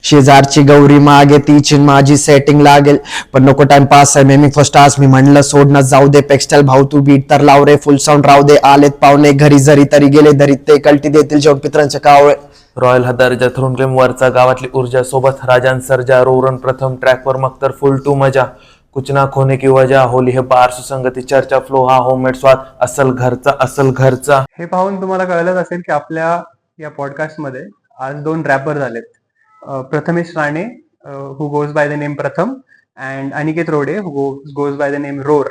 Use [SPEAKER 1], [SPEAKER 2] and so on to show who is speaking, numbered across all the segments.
[SPEAKER 1] शेजारची गौरी मागे तिची माझी सेटिंग लागेल पण नको टाइमपास आहे मी फर्स्ट आज मी म्हणलं सोडणं जाऊ दे पेक्स्टाईल भाऊ तू बीट तर लाव रे फुल साऊंड राहू दे आलेत पाहुणे घरी जरी तरी गेले धरी ते कल्टी देतील जेवण पित्रांच्या कावळे
[SPEAKER 2] रॉयल हदारजा थ्रोन क्लेम वरचा गावातली ऊर्जा सोबत राजान सर्जा रोरन प्रथम ट्रॅकवर मग तर फुल टू मजा कुछ ना खोने की वजह होली है बार सुसंगती चर्चा फ्लो हा होममेड स्वाद असल घरचा.
[SPEAKER 3] हे पाहून तुम्हाला कळलंच असेल की आपल्या या पॉडकास्ट मध्ये आज 2 रॅपर झालेत. Prathamesh Rane who goes by the name Pratham and Aniket Rode who goes by the name Roar.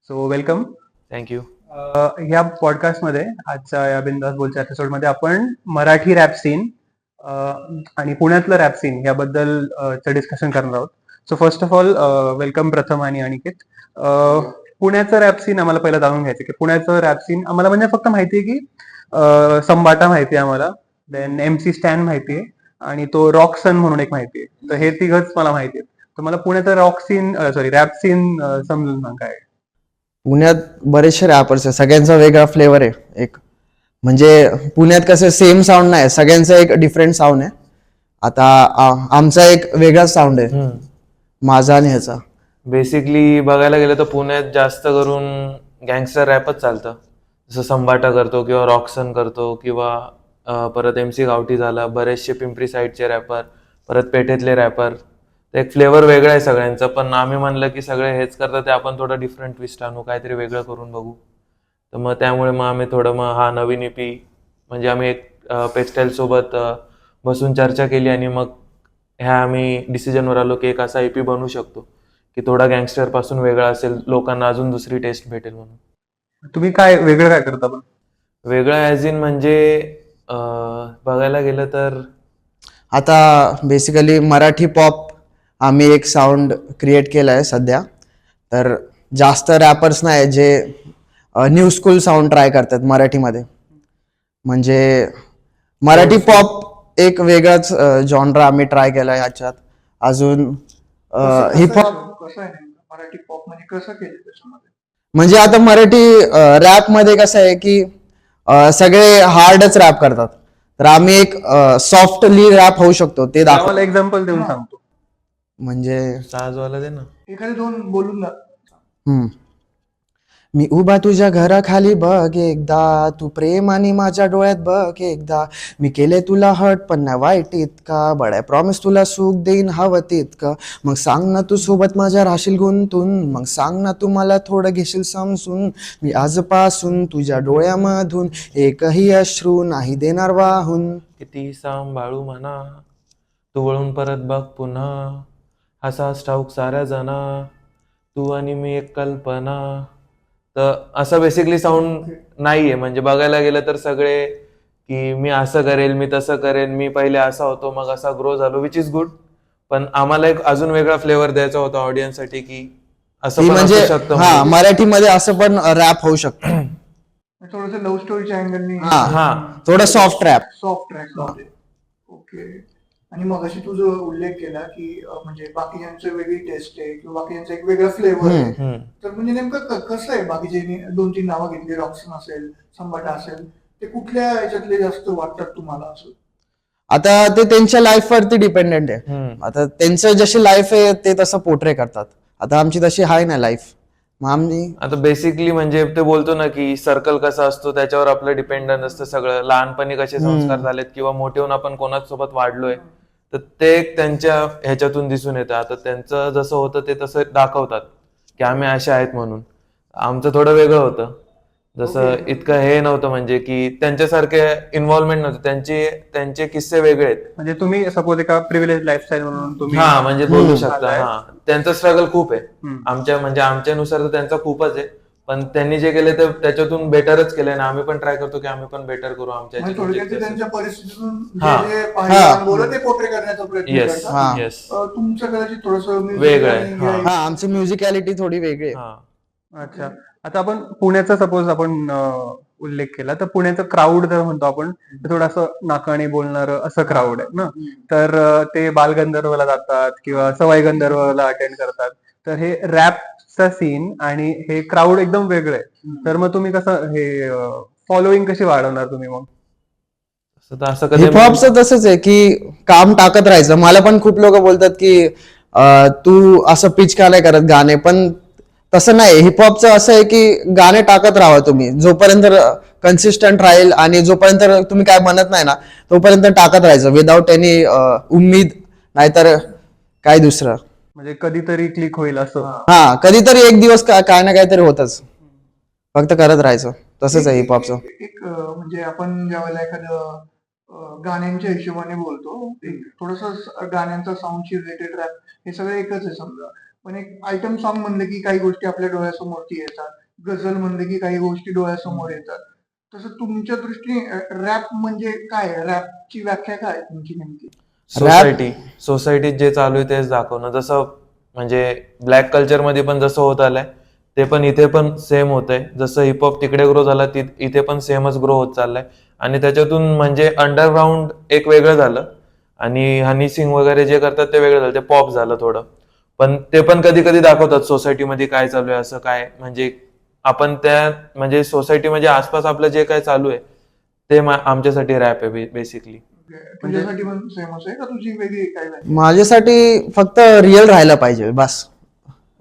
[SPEAKER 3] So welcome.
[SPEAKER 2] Thank you.
[SPEAKER 3] या पॉडकास्ट मध्ये आजच्या या बिंदास बोलच्या एपिसोड मध्ये आपण मराठी रॅप सीन आणि पुण्यातलं रॅप सीन याबद्दल डिस्कशन करणार आहोत. So first of all welcome प्रथम आणि अनिकेत. पुण्याचं रॅप सीन आम्हाला पहिला जाणून घ्यायचं की पुण्याचं रॅप सीन आम्हाला म्हणजे फक्त माहितीये की संबाटा माहितीये आम्हाला, देन MC स्टॅन माहितीये आणि तो रॉकसन म्हणून एक माहितीये. तर हे तिघच मला माहितीये. तर मला पुण्याचं रॅप सीन समजून सांग काय.
[SPEAKER 1] पुण्यात बरेचसे रॅपर्स आहे, सगळ्यांचा वेगळा फ्लेवर आहे. एक म्हणजे पुण्यात कसं सेम साऊंड नाही, सगळ्यांचा एक डिफरंट साऊंड आहे. आता आमचा एक वेगळा साऊंड आहे माझा आणि ह्याचा.
[SPEAKER 2] बेसिकली बघायला गेलं तर पुण्यात जास्त करून गँगस्टर रॅपच चालतं. जसं संबाटा करतो किंवा रॉक्सन करतो किंवा परत MC गावठी झाला, बरेचसे पिंपरी साईडचे रॅपर, परत पेठेतले रॅपर. ते एक फ्लेवर वेगळा आहे सगळ्यांचा. पण आम्ही म्हणलं की सगळे हेच करतात ते आपण थोडं डिफरंट ट्विस्ट आणू, काहीतरी वेगळं करून बघू. तर मग त्यामुळे मग आम्ही थोडं मग हा नवीन EP म्हणजे आम्ही एक पेक्स्टाईल सोबत बसून चर्चा केली आणि मग ह्या आम्ही डिसिजनवर आलो की एक असा EP बनवू शकतो की थोडा गँगस्टर पासून वेगळा असेल, लोकांना अजून दुसरी टेस्ट भेटेल म्हणून.
[SPEAKER 3] तुम्ही वेगळं काय करता पण?
[SPEAKER 2] वेगळं ॲज इन म्हणजे बघायला गेलं तर
[SPEAKER 1] आता बेसिकली मराठी पॉप आम्ही एक साऊंड क्रिएट केला आहे सध्या. तर जास्त रॅपर्स नाही जे न्यू स्कूल साऊंड ट्राय करतात मराठीमध्ये. म्हणजे मराठी पॉप एक वेगळाच जॉनरा आम्ही ट्राय केला ह्याच्यात. अजून हिपहॉप
[SPEAKER 3] मराठी पॉप म्हणजे कसं केलं त्याच्यामध्ये?
[SPEAKER 1] म्हणजे आता मराठी रॅप मध्ये कसं आहे की सगळे हार्डच रॅप करतात, तर आम्ही एक सॉफ्टली रॅप होऊ शकतो ते दाखव.
[SPEAKER 3] मला एक्झाम्पल देऊन सांगतो.
[SPEAKER 1] म्हणजे
[SPEAKER 2] साजवाला दे ना.
[SPEAKER 3] एखादे 2 बोलून ना.
[SPEAKER 1] मी उभा तुझ्या घराखाली बघ एकदा, तू प्रेम आणि माझ्या डोळ्यात बघ एकदा, मी केले तुला हट पण नाही वाईट इतका, बडाय प्रॉमिस तुला सुख देईन हवं तितकं, मग सांग ना तू सोबत माझ्या राशील गुंतून, मग सांग ना तू मला थोडं घेशील समजून, मी आजपासून तुझ्या डोळ्यामधून एकही अश्रू नाही देणार वाहून.
[SPEAKER 2] किती सांभाळू म्हणा तू वळून परत बघ पुन्हा, असाच ठाऊक साऱ्या जना तू आणि मी एक कल्पना. तर असं बेसिकली साऊंड नाहीये. म्हणजे बघायला गेलं तर सगळे की मी असं करेल, मी तसं करेन, मी पहिले असा होतो मग असा ग्रो झालो, विच इज गुड. पण आम्हाला एक अजून वेगळा फ्लेवर द्यायचा होता ऑडियन्स साठी की असं पण
[SPEAKER 1] म्हणजे
[SPEAKER 2] असू शकतं.
[SPEAKER 1] हा मराठीमध्ये असं पण रॅप होऊ शकतं.
[SPEAKER 3] थोडंसं लव्ह स्टोरीच्या अँगलनी
[SPEAKER 1] हा थोडं सॉफ्ट रॅप.
[SPEAKER 3] सॉफ्ट ट्रॅक मध्ये. ओके. आणि मग अशी तू जो उल्लेख केला की म्हणजे बाकीच्यांची वेगळी टेस्ट आहे किंवा बाकीच्यांचा एक वेगळा फ्लेवर आहे, तर म्हणजे नेमकं कसं आहे? बाकीचे 2-3 नावं घेतली, रॉक्सन असेल, संबाटा असेल, ते कुठल्या याच्यातले जास्त वाटतात तुम्हाला असं?
[SPEAKER 1] आता ते त्यांच्या लाईफ वरती डिपेंडेंट आहे. आता त्यांचं जशी लाईफ आहे ते तसं पोर्ट्रे करतात. आता आमची तशी हाय ना लाईफ. मग आम्ही
[SPEAKER 2] आता बेसिकली म्हणजे ते बोलतो ना की सर्कल कसा असतो त्याच्यावर आपलं डिपेंडंट असतं सगळं. लहानपणी कसे संस्कार झालेत किंवा मोठे होऊन आपण कोणासोबत वाढलोय, तर ते त्यांच्या ह्याच्यातून दिसून येतं. आता त्यांचं जसं होतं ते तसं दाखवतात की आम्ही असे आहेत म्हणून. आमचं थोडं वेगळं होतं. जसं इतकं हे नव्हतं म्हणजे की त्यांच्यासारखे इन्व्हॉल्वमेंट नव्हते. त्यांचे किस्से वेगळे आहेत.
[SPEAKER 3] म्हणजे तुम्ही सपोज एका प्रिव्हिलेज लाईफस्टाईल म्हणून तुम्ही
[SPEAKER 2] हा म्हणजे बोलू शकता. हा त्यांचं स्ट्रगल खूप आहे. आमच्यानुसार तर त्यांचा खूपच आहे. पण त्यांनी जे केले ते त्याच्यातून बेटरच केलंय ना. आम्ही पण ट्राय करतो की आम्ही पण बेटर करू आमच्या
[SPEAKER 3] त्यांच्या परिस्थितीतून पोर्ट्रे करण्याचा प्रयत्न
[SPEAKER 2] येस
[SPEAKER 3] करता.
[SPEAKER 2] येस
[SPEAKER 3] तुमचं कदाचित थोडंसं
[SPEAKER 2] वेगळं आहे.
[SPEAKER 1] हा आमची म्युझिकॅलिटी थोडी वेगळी आहे.
[SPEAKER 3] अच्छा. आता आपण पुण्याचा सपोज आपण उल्लेख केला तर पुण्याचं क्राऊड जर म्हणतो आपण थोडंसं नाकाने बोलणारं असं क्राऊड आहे ना. तर ते बालगंधर्वला जातात किंवा सवाई गंधर्वला अटेंड करतात. तर हे रॅपचा सीन आणि हे क्राऊड एकदम वेगळं आहे. तर मग तुम्ही कसं हे फॉलोईंग कशी वाढवणार तुम्ही? मग
[SPEAKER 2] असं कधी
[SPEAKER 1] हिपहॉपचं तसंच आहे की काम टाकत राहायचं. मला पण खूप लोक बोलतात की तू असं पिच का नाही करत गाणे, पण तसं नाही. हिपहॉपचं असं आहे की गाणे टाकत राहा तुम्ही, जोपर्यंत कन्सिस्टंट राहील आणि जोपर्यंत तुम्ही काय म्हणत नाही ना तोपर्यंत टाकत राहायचं विदाऊट एनी उम्मीद, नाहीतर काय दुसरं.
[SPEAKER 3] म्हणजे कधीतरी क्लिक होईल असं.
[SPEAKER 1] हा, कधीतरी एक दिवस काय ना काहीतरी होतच, फक्त करत राहायचं. तसंच आहे हिपहॉपचं.
[SPEAKER 4] एक म्हणजे आपण ज्यावेळेला एखादं गाण्यांच्या हिशोबाने बोलतो, एक थोडस गाण्यांचा साऊंडशी रिलेटेड रॅप हे सगळं एकच आहे समजा. पण एक आयटम सॉन्ग म्हणलं की काही गोष्टी आपल्या डोळ्यासमोरती येतात, गझल म्हणलं की काही गोष्टी डोळ्यासमोर येतात. तसं तुमच्या दृष्टीने रॅप म्हणजे काय? रॅपची व्याख्या काय आहे तुमची नेमकी?
[SPEAKER 2] सोसायटीत जे चालू आहे तेच दाखवणं. जसं म्हणजे ब्लॅक कल्चरमध्ये पण जसं होत आलंय ते पण इथे पण सेम होतंय. जसं हिपहॉप तिकडे ग्रो झाला इथे पण सेमच ग्रो होत चाललाय. आणि त्याच्यातून म्हणजे अंडरग्राऊंड एक वेगळं झालं आणि हनी सिंग वगैरे जे करतात ते वेगळं झालं, ते पॉप झालं थोडं. पण ते पण कधी कधी दाखवतात सोसायटीमध्ये काय चालू आहे, असं काय म्हणजे आपण त्या म्हणजे सोसायटी म्हणजे आसपास आपलं जे काय चालू आहे ते आमच्यासाठी रॅप आहे बेसिकली.
[SPEAKER 4] तुझ्यासाठी पण सेमच आहे का तुझी वेगळी काय व्याख्या?
[SPEAKER 1] माझ्यासाठी फक्त रिअल राहायला पाहिजे बस.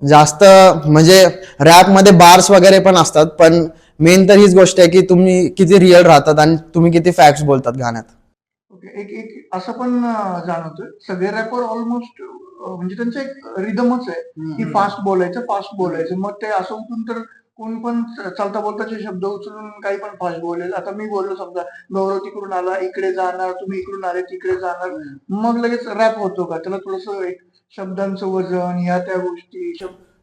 [SPEAKER 1] जास्त म्हणजे रॅप मध्ये बार्स वगैरे पण असतात, पण मेन तर हीच गोष्ट आहे की तुम्ही किती रिअल राहतात आणि तुम्ही किती फॅक्ट्स बोलतात गाण्यात.
[SPEAKER 4] ओके, एक एक असं पण जाणवतोय सगळे रॅपर ऑलमोस्ट म्हणजे त्यांचं एक रिदमच आहे की फास्ट बोलायचं. मग ते असं उठून तर कोण पण चालता बोलताचे शब्द उचलून काही पण फास्ट बोलेल. आता मी बोललो समजा, गौरव तिकडून आला इकडे जाणार, तुम्ही इकडून आले तिकडे जाणार, मग लगेच रॅप होतो का? त्याला थोडस एक शब्दांचं वजन, ह्या त्या गोष्टी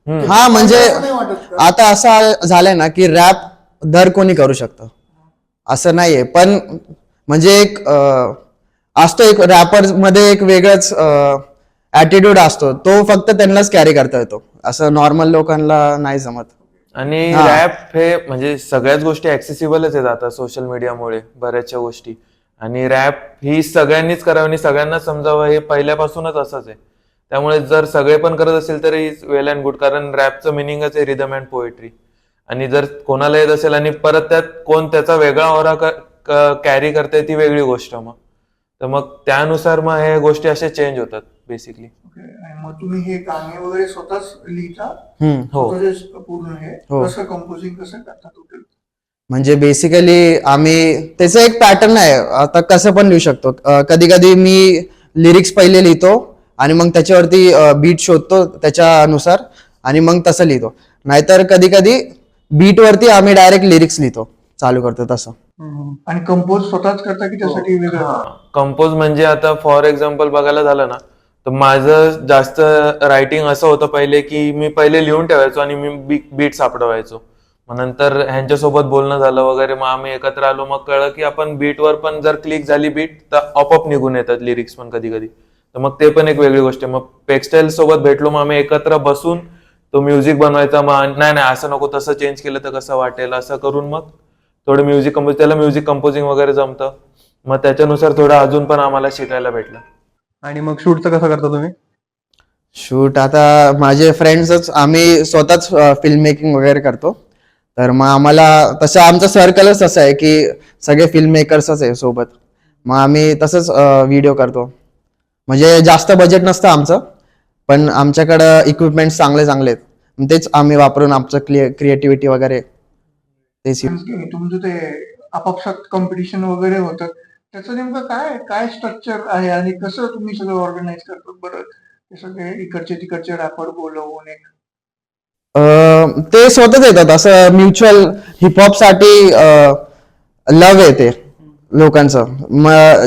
[SPEAKER 1] हा, म्हणजे
[SPEAKER 4] असं नाही वाटत का?
[SPEAKER 1] आता असं झालंय ना की रॅप दर कोणी करू शकतं असं नाहीये, पण म्हणजे एक असतो एक रॅपर मध्ये एक वेगळाच ऍटिट्यूड असतो, तो फक्त त्यांनाच कॅरी करता येतो, असं नॉर्मल लोकांना नाही जमत.
[SPEAKER 2] आणि
[SPEAKER 1] हा.
[SPEAKER 2] रॅप हे म्हणजे सगळ्याच गोष्टी ऍक्सेसिबलच आहेत आता सोशल मीडियामुळे बऱ्याचशा गोष्टी. आणि रॅप ही सगळ्यांनीच करावं आणि सगळ्यांनाच समजावं हे पहिल्यापासूनच असंच आहे. त्यामुळे जर सगळे पण करत असेल तर इज वेल अँड गुड, कारण रॅपचं मिनिंगच आहे रिदम अँड पोएट्री. आणि जर कोणाला येत असेल आणि परत त्यात कोण त्याचा वेगळा ऑरा कॅरी करते ती वेगळी गोष्ट. मग त्यानुसार मग हे गोष्टी अशा चेंज होतात बेसिकली.
[SPEAKER 4] ओके, आणि मग तुम्ही हे गाणे वगैरे स्वतःच लिहिता?
[SPEAKER 2] हो.
[SPEAKER 4] स्वतःच पूर्ण हे
[SPEAKER 1] हो.
[SPEAKER 4] कसं कंपोजिंग कसं करता टोटल?
[SPEAKER 1] म्हणजे बेसिकली आम्ही त्याचं एक पॅटर्न आहे, आता कसं पण लिहू शकतो. कधी कधी मी लिरिक्स पहिले लिहितो आणि मग त्याच्यावरती बीट शोधतो त्याच्यानुसार आणि मग तसं लिहितो. नाहीतर कधी कधी बीट वरती आम्ही डायरेक्ट लिरिक्स लिहितो, चालू करतो तसं.
[SPEAKER 4] आणि कंपोज स्वतःच करता की त्यासाठी वेगळं?
[SPEAKER 2] कंपोज म्हणजे आता फॉर एक्झाम्पल बघायला झालं ना तर माझं जास्त रायटिंग असं होतं पहिले की मी पहिले लिहून ठेवायचो आणि मी बीट सापडवायचो. मग नंतर ह्यांच्यासोबत बोलणं झालं वगैरे, मग आम्ही एकत्र आलो, मग कळलं की आपण बीटवर पण जर क्लिक झाली बीट तर आपोआप निघून येतात लिरिक्स पण कधी कधी. तर मग ते पण एक वेगळी गोष्ट आहे. मग पेक्सटाईल सोबत भेटलो, मग आम्ही एकत्र बसून तो म्युझिक बनवायचा. मग नाही असं नको, तसं चेंज केलं तर कसं वाटेल, असं करून मग थोडं म्युझिक कंपोजिंग वगैरे जमतं. मग त्याच्यानुसार थोडं अजून पण आम्हाला शिकायला भेटलं.
[SPEAKER 3] आणि मग शूटचं कसं करता तुम्ही?
[SPEAKER 1] शूट आता माझे फ्रेंड्सच, आम्ही स्वतःच फिल्म मेकिंग वगैरे करतो. तर मग आम्हाला तसं आमचं सर्कलच असं आहे की सगळे फिल्म मेकर्सच आहे सोबत. मग आम्ही तसंच व्हिडिओ करतो. म्हणजे जास्त बजेट नसतं आमचं, पण आमच्याकडं इक्विपमेंट चांगले आहेत, तेच आम्ही वापरून आमचं क्रिएटिव्हिटी वगैरे तेच.
[SPEAKER 4] तुमचं ते आपापसात कॉम्पिटिशन वगैरे होतं, त्याचं नेमकं काय काय स्ट्रक्चर आहे आणि कसं तुम्ही सगळं ऑर्गनाईज करतात बरं? ते सगळे इकडचे तिकडचे रॅपर बोलवून एक
[SPEAKER 1] ते स्वतःच येतात, असं म्युच्युअल हिपहॉप साठी लव आहे ते लोकांचं.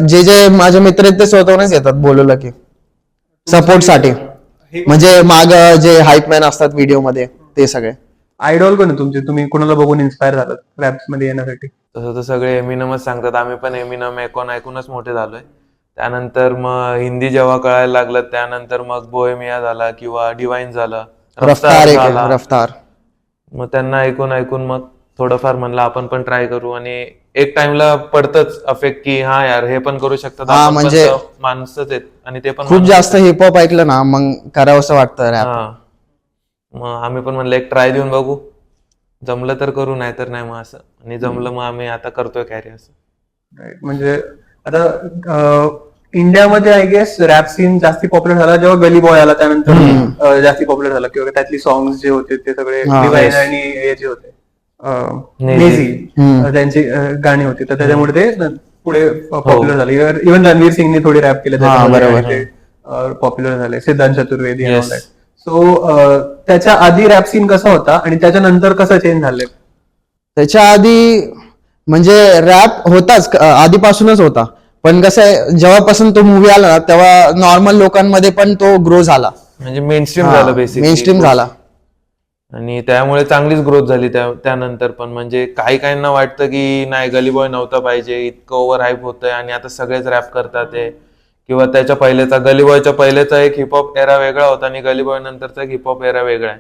[SPEAKER 1] जे माझे मित्र आहेत ते स्वतःहूनच येतात बोलवलं की सपोर्ट साठी. म्हणजे माग जे हाईप मॅन असतात व्हिडिओ मध्ये ते सगळे.
[SPEAKER 3] आयडॉल कोण आहे तुमचे? तुम्ही कोणाला बघून इन्स्पायर झालात रॅप्स मध्ये येण्यासाठी?
[SPEAKER 2] तसं तर सगळे एमिनमच सांगतात. आम्ही पण एमिनम ऐकूनच मोठे झालोय. त्यानंतर मग हिंदी जेव्हा कळायला लागलं त्यानंतर मग बोहेमिया झाला किंवा डिवाइन झाला,
[SPEAKER 1] रफ्तार एक
[SPEAKER 2] झाला.
[SPEAKER 1] रफ्तार.
[SPEAKER 2] मग त्यांना ऐकून मग थोडंफार म्हणलं आपण पण ट्राय करू. आणि एक टाइमला पडतच अफेक्ट की हा यार हे पण करू शकतात,
[SPEAKER 1] हा,
[SPEAKER 2] आपण पण
[SPEAKER 1] म्हणजे
[SPEAKER 2] तर माणसंच आहेत आणि ते पण
[SPEAKER 1] खूप
[SPEAKER 2] माणूसच
[SPEAKER 1] जास्त
[SPEAKER 2] आहेत.
[SPEAKER 1] हिपहॉप ऐकलं ना मग करावंसं वाटतं रॅप.
[SPEAKER 2] हा, मग आम्ही पण म्हणलं एक ट्राय देऊन बघू, जमलं तर करू, नाही तर नाही. मग असं आणि जमलं, मग आम्ही आता करतोय कॅरी असं.
[SPEAKER 3] म्हणजे आता इंडियामध्ये आय गेस रॅप सीन जास्ती पॉप्युलर झाला जेव्हा गली बॉय आला, त्यानंतर जास्ती पॉप्युलर झाला, किंवा त्यातली सॉंग्स जे होते ते सगळे
[SPEAKER 1] हा,
[SPEAKER 3] डिवाइन
[SPEAKER 2] yes.
[SPEAKER 3] आणि हे जे होते
[SPEAKER 2] नेझी.
[SPEAKER 3] नेझी,
[SPEAKER 1] हम्म.
[SPEAKER 3] त्यांची गाणी होती, तर त्याच्यामुळे ते पुढे पॉप्युलर झाले. इव्हन रणवीर सिंगने थोडी रॅप केले
[SPEAKER 1] हा, बरोबर.
[SPEAKER 3] पॉप्युलर झाले, सिद्धांत Chaturvedi and all
[SPEAKER 2] Yes.
[SPEAKER 3] that. So त्याच्या आधी रॅप सीन कसा होता आणि त्याच्यानंतर कसं चेंज झाले?
[SPEAKER 1] त्याच्या आधी म्हणजे रॅप होताच, आधीपासूनच होता, पण कसं आहे जेव्हापासून तो मूवी आला ना तेव्हा नॉर्मल लोकांमध्ये पण तो ग्रो झाला,
[SPEAKER 2] म्हणजे मेनस्ट्रीम झालं बेसिकली,
[SPEAKER 1] मेन स्ट्रीम झाला.
[SPEAKER 2] आणि त्यामुळे चांगलीच ग्रोथ झाली त्यानंतर पण. म्हणजे काही काहींना वाटतं की नाही गली बॉय नव्हता पाहिजे, इतकं ओव्हर हाईप होतंय आणि आता सगळेच रॅप करतात आहे, किंवा त्याच्या पहिलेचा गली बॉयच्या पहिलेचा एक हिपहॉप एरा वेगळा होता आणि गली बॉय नंतरचा एक हिपहॉप एरा वेगळा आहे.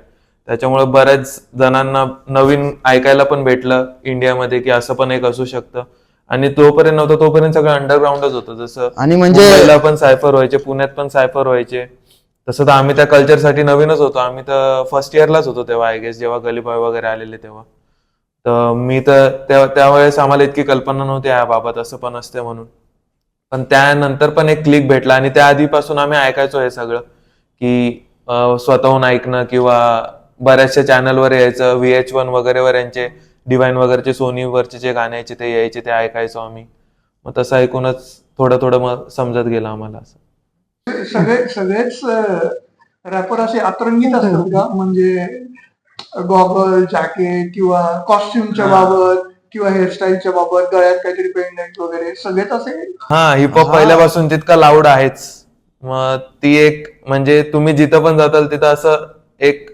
[SPEAKER 2] त्याच्यामुळे बऱ्याच जणांना नवीन ऐकायला पण भेटलं इंडियामध्ये की असं पण एक असू शकतं. आणि तोपर्यंत नव्हतं, तोपर्यंत सगळं अंडरग्राऊंडच होतं. जसं
[SPEAKER 1] आणि म्हणजे
[SPEAKER 2] मुंबईला पण सायफर व्हायचे, पुण्यात पण सायफर व्हायचे, तसं तर आम्ही त्या कल्चरसाठी नवीनच होतो. आम्ही तर फर्स्ट इयरलाच होतो तेव्हा आय गेस, जेव्हा गली बॉय वगैरे आलेले तेव्हा. तर मी तर त्यावेळेस आम्हाला इतकी कल्पना नव्हती याबाबत असं पण असते म्हणून. पण त्यानंतर पण एक क्लिक भेटला आणि त्या आधीपासून आम्ही ऐकायचो हे सगळं, की स्वतःहून ऐकणं किंवा बऱ्याचशा चॅनलवर यायचं, VH1 वगैरेवर यांचे डिवाइन वगैरेचे सोनीवरचे जे गाणे यायचे ते यायचे, ते ऐकायचो आम्ही. मग तसं ऐकूनच थोडं थोडं मग समजत गेलं आम्हाला असं.
[SPEAKER 4] सगळेच रॅपर असे अतरंगीत असतात का? म्हणजे गॉगल, जॅकेट किंवा कॉस्ट्युमच्या बाबत किंवा हेअरस्टाईलच्या बाबत, गळ्यात काहीतरी पेंडंट वगैरे, सगळेच असे?
[SPEAKER 2] हा, हिपहॉप
[SPEAKER 1] हा.
[SPEAKER 2] पहिल्यापासून तितका लाऊड आहेच. मग ती एक म्हणजे तुम्ही जिथं पण जाताल तिथं असं एक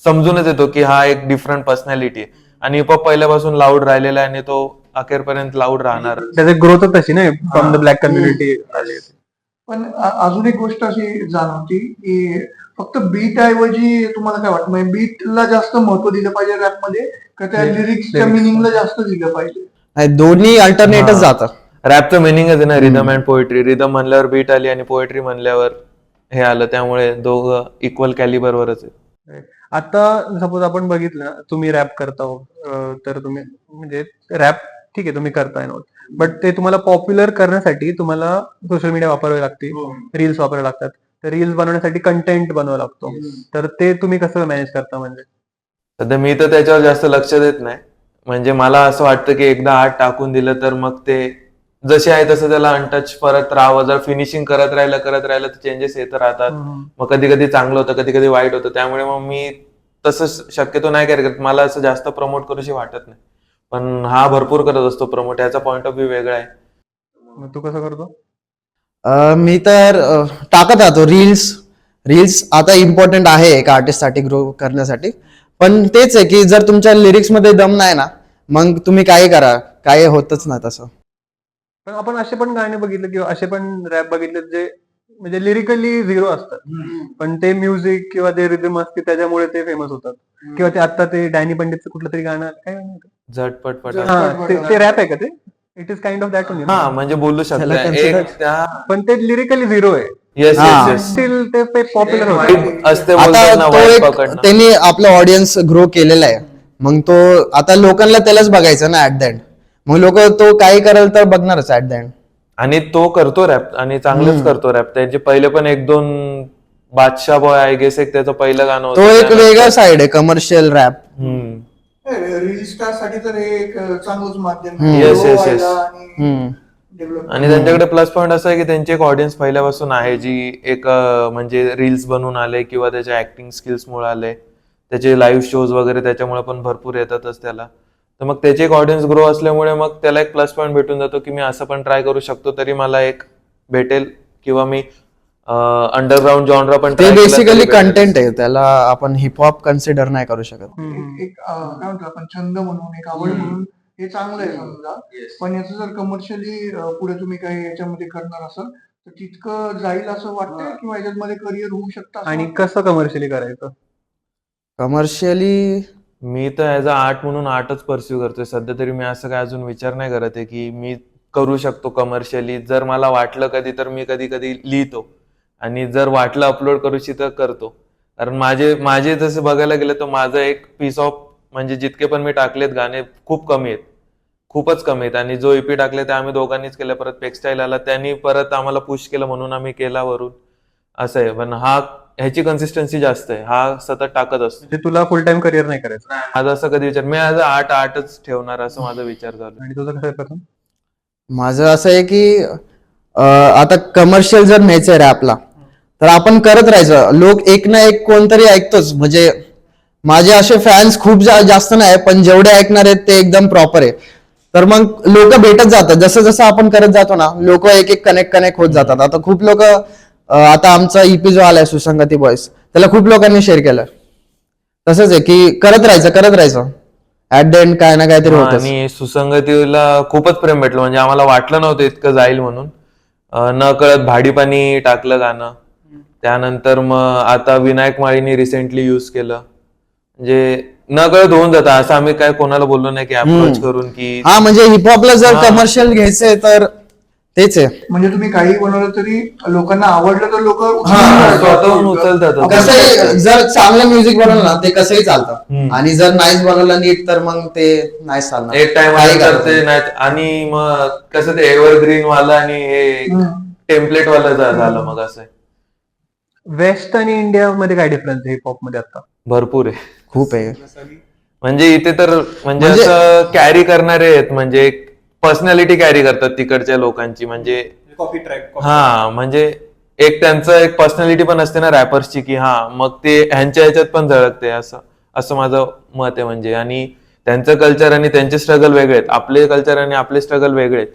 [SPEAKER 2] समजूनच येतो की हा एक डिफरंट पर्सनॅलिटी आहे. आणि हिपहॉप पहिल्यापासून लाऊड राहिलेला आहे आणि तो अखेरपर्यंत लाऊड राहणार.
[SPEAKER 3] त्याची ग्रोथच तशी नाही, फ्रॉम द ब्लॅक कम्युनिटी आली.
[SPEAKER 4] पण अजून एक गोष्ट अशी जाणवती की फक्त बीट ऐवजी तुम्हाला काय वाटतं, म्हणजे बीटला जास्त महत्व दिलं पाहिजे रॅपमध्ये का त्या लिरिक्सच्या
[SPEAKER 3] lyrics.
[SPEAKER 4] मिनिंगला जास्त दिलं पाहिजे?
[SPEAKER 1] नाही, दोन्ही अल्टरनेटच जातं.
[SPEAKER 2] रॅपचं मिनिंगच आहे ना, रिदम अँड पोएट्री. रिदम म्हणल्यावर बीट आली आणि पोएट्री म्हणल्यावर हे आलं, त्यामुळे दोघं इक्वल कॅलिबरवरच आहे.
[SPEAKER 3] आता सपोज आपण बघितलं ना, तुम्ही रॅप करता तर तुम्ही म्हणजे रॅप ठीक आहे तुम्ही करताय नोट, बट ते तुम्हाला पॉप्युलर करण्यासाठी तुम्हाला सोशल मीडिया वापरावी लागते, रील्स वापरावे लागतात. तर रील्स बनवण्यासाठी कंटेंट बनवावा लागतो. तर ते तुम्ही कसं मॅनेज करता? म्हणजे
[SPEAKER 2] सध्या मी तर त्याच्यावर जास्त लक्ष देत नाही. म्हणजे मला असं वाटतं की एकदा आर्ट टाकून दिलं तर मग ते जसे आहे तसं त्याला अनटच परत राहावं. जर फिनिशिंग करत राहिलं तर चेंजेस येत राहतात. मग कधी कधी चांगलं होतं, कधी कधी वाईट होतं. त्यामुळे मग मी तसं शक्यतो नाही करत. मला असं जास्त प्रमोट करूशी वाटत नाही. पण हा भरपूर करत असतो प्रमोट, याचा पॉईंट ऑफ व्ह्यू वेगळा आहे.
[SPEAKER 3] मग तू कसं करतो?
[SPEAKER 1] मी तर टाकत राहतो रील्स. रील्स आता इम्पॉर्टंट आहे एक आर्टिस्टसाठी ग्रो करण्यासाठी, पण तेच आहे की जर तुमच्या लिरिक्स मध्ये दम नाही ना, मग तुम्ही काही करा, काही होतच नाही तसं.
[SPEAKER 3] पण आपण असे पण गाणे बघितले किंवा असे पण रॅप बघितले जे म्हणजे लिरिकली झिरो असतात, पण ते म्युझिक किंवा ते रिदम असते त्याच्यामुळे ते फेमस होतात. किंवा ते आता ते डॅनी पंडितचं कुठलं तरी गाणं काय गाणं होतं?
[SPEAKER 2] झटपट पटा.
[SPEAKER 3] हा, ते रॅप आहे का ते? It is kind of that only.
[SPEAKER 2] हा, म्हणजे बोलू
[SPEAKER 1] त्याला
[SPEAKER 2] शकता
[SPEAKER 1] consider-
[SPEAKER 2] एक त्या
[SPEAKER 3] पण ते लिरिकली झिरो आहे.
[SPEAKER 2] येस
[SPEAKER 1] हा.
[SPEAKER 2] येस येस
[SPEAKER 3] स्टील ते पॉप्युलर होतं.
[SPEAKER 2] वाईब असते
[SPEAKER 1] आता
[SPEAKER 2] बोलतात ना,
[SPEAKER 1] तो
[SPEAKER 2] वाईब
[SPEAKER 1] एक
[SPEAKER 2] पकडणं.
[SPEAKER 1] त्यांनी आपला ऑडियन्स ग्रो केलेला आहे, मग तो आता लोकांना त्यालाच बघायचं ना ऍट द एंड. मग लोक तो काही करेल तर बघणारच ऍट द एंड.
[SPEAKER 2] आणि तो करतो रॅप आणि चांगलंच करतो रॅप. त्याचे पहिले पण एक दोन बादशाह बॉय आय गेस एक त्याचं पहिलं गाणं
[SPEAKER 1] तो
[SPEAKER 2] होतं.
[SPEAKER 1] एक वेगळा साइड आहे कमर्शियल रॅप.
[SPEAKER 2] हम्म.
[SPEAKER 4] रील स्टार साठी तर हे एक चांगलंच माध्यम
[SPEAKER 2] Yes, yes, yes.
[SPEAKER 4] आणि डेव्हलप.
[SPEAKER 2] आणि त्यांच्याकडे प्लस पॉईंट असं आहे की त्यांची एक ऑडियन्स पहिल्यापासून आहे, जी एक म्हणजे रील्स बनवून आले किंवा त्याच्या ऍक्टिंग स्किल्स मुळे आले. त्याचे लाईव्ह शोज वगैरे त्याच्यामुळे पण भरपूर येतातच त्याला. तर मग त्याची एक ऑडियन्स ग्रो असल्यामुळे मग त्याला एक प्लस पॉईंट भेटून जातो की मी असं पण ट्राय करू शकतो, तरी मला एक भेटेल, किंवा मी अंडरग्राऊंड जॉनरा पण
[SPEAKER 1] ते
[SPEAKER 2] try केला
[SPEAKER 1] बेसिकली
[SPEAKER 2] तरी भेटेल.
[SPEAKER 1] कंटेंट आहे, त्याला आपण हिपहॉप कन्सिडर नाही करू शकत.
[SPEAKER 4] एक काय म्हणतो आपण छंद म्हणून, एक आवड म्हणून हे चांगलं आहे समजा. पण याचं जर कमर्शियली पुढे तुम्ही काही याच्यामध्ये करणार असाल तर तितकं जाईल असं वाटतंय किंवा याच्यामध्ये करिअर होऊ शकतं असं
[SPEAKER 3] आणि
[SPEAKER 4] वाटतंय?
[SPEAKER 3] कसं कमर्शियली करायचं?
[SPEAKER 1] कमर्शियली
[SPEAKER 2] मी तर ऍज अ आर्ट म्हणून आर्टच परस्यू करतोय सध्या तरी. मी असं काय अजून विचार नाही करत आहे की मी करू शकतो कमर्शियली. जर मला वाटलं कधी तर मी कधी कधी लिहितो, आणि जर वाटलं अपलोड करूशी तर करतो. कारण माझे माझे जसं बघायला गेलं तर माझं एक पीस ऑफ म्हणजे जितके पण मी टाकलेत गाणे खूप कमी आहेत, खूपच कमी आहेत. आणि जो EP टाकले ते आम्ही दोघांनीच केलं. परत पेक्स्टाईल आला, त्यांनी परत आम्हाला पुश केलं म्हणून आम्ही केला वरून. असं आहे. पण ह्याची कन्सिस्टन्सी जास्त आहे. हा सतत टाकत असतो.
[SPEAKER 3] म्हणजे तुला फुल टाइम करिअर नाही करायचं.
[SPEAKER 2] माझा असं कधी विचार, मी आज आर्टच ठेवणार असं माझा विचार झाला.
[SPEAKER 3] आणि तुझं कसं आहे प्रथम?
[SPEAKER 1] माझं असं आहे की आता कमर्शियल जर न्यायचंय रॅपला तर आपण करत राहायचं. लोक एक ना एक कोणतरी ऐकतोच. म्हणजे माझे असे फॅन्स खूप जास्त नाही, पण जेवढे ऐकणार आहेत ते एकदम प्रॉपर आहे. तर मग लोक भेटत जातात. जसं जसं आपण करत जातो ना, लोक एक एक कनेक्ट होत जातात. आता खूप लोक, आता आमचा EP जो आलाय सुसंगती बॉयज, त्याला खूप लोकांनी शेअर केलं. तसंच आहे की करत राहायचं. ऍट द एंड काय ना काहीतरी होतं.
[SPEAKER 2] आणि सुसंगतीला खूपच प्रेम भेटलं. म्हणजे आम्हाला वाटलं नव्हतं इतकं जाईल म्हणून. न कळत भाडीपाणी टाकलं गाणं. त्यानंतर मग आता विनायक माळीनी रिसेंटली युज केलं. म्हणजे न कळत होऊन जातं. असं आम्ही काय कोणाला बोललो नाही की अप्रोच करून की
[SPEAKER 1] हा, म्हणजे हिपहॉपला जर
[SPEAKER 2] हा.
[SPEAKER 1] कमर्शियल घ्यायचंय तर तेच आहे.
[SPEAKER 4] म्हणजे तुम्ही काही बनवलं तरी लोकांना आवडलं तर लोक
[SPEAKER 2] स्वतःहून उचलतात.
[SPEAKER 1] कसंही जर चांगलं म्युझिक बनवलं ना ते कसंही चालतं. आणि जर नाहीच बनवलं नीट तर मग ते नाही चालणार.
[SPEAKER 2] एक टाइम
[SPEAKER 1] काही
[SPEAKER 2] तर
[SPEAKER 1] करता
[SPEAKER 2] ते नाही. आणि मग कसं ते एव्हरग्रीन वाला आणि हे टेम्पलेट वाला झालं मग असं.
[SPEAKER 3] वेस्ट आणि इंडियामध्ये काय डिफरन्स आहे हिपहॉप मध्ये आता?
[SPEAKER 2] भरपूर आहे.
[SPEAKER 1] खूप आहे.
[SPEAKER 2] म्हणजे इथे तर म्हणजे असं कॅरी करणारे आहेत. म्हणजे एक पर्सनॅलिटी कॅरी करतात तिकडच्या लोकांची. म्हणजे
[SPEAKER 3] कॉपी ट्रॅक.
[SPEAKER 2] हा, म्हणजे एक त्यांचं एक पर्सनॅलिटी पण असते ना रॅपर्सची, की हा मग ते ह्यांच्या ह्याच्यात पण झळकते. असं असं माझं मत आहे. म्हणजे आणि त्यांचं कल्चर आणि त्यांचे स्ट्रगल वेगळे आहेत. आपले कल्चर आणि आपले स्ट्रगल वेगळे आहेत.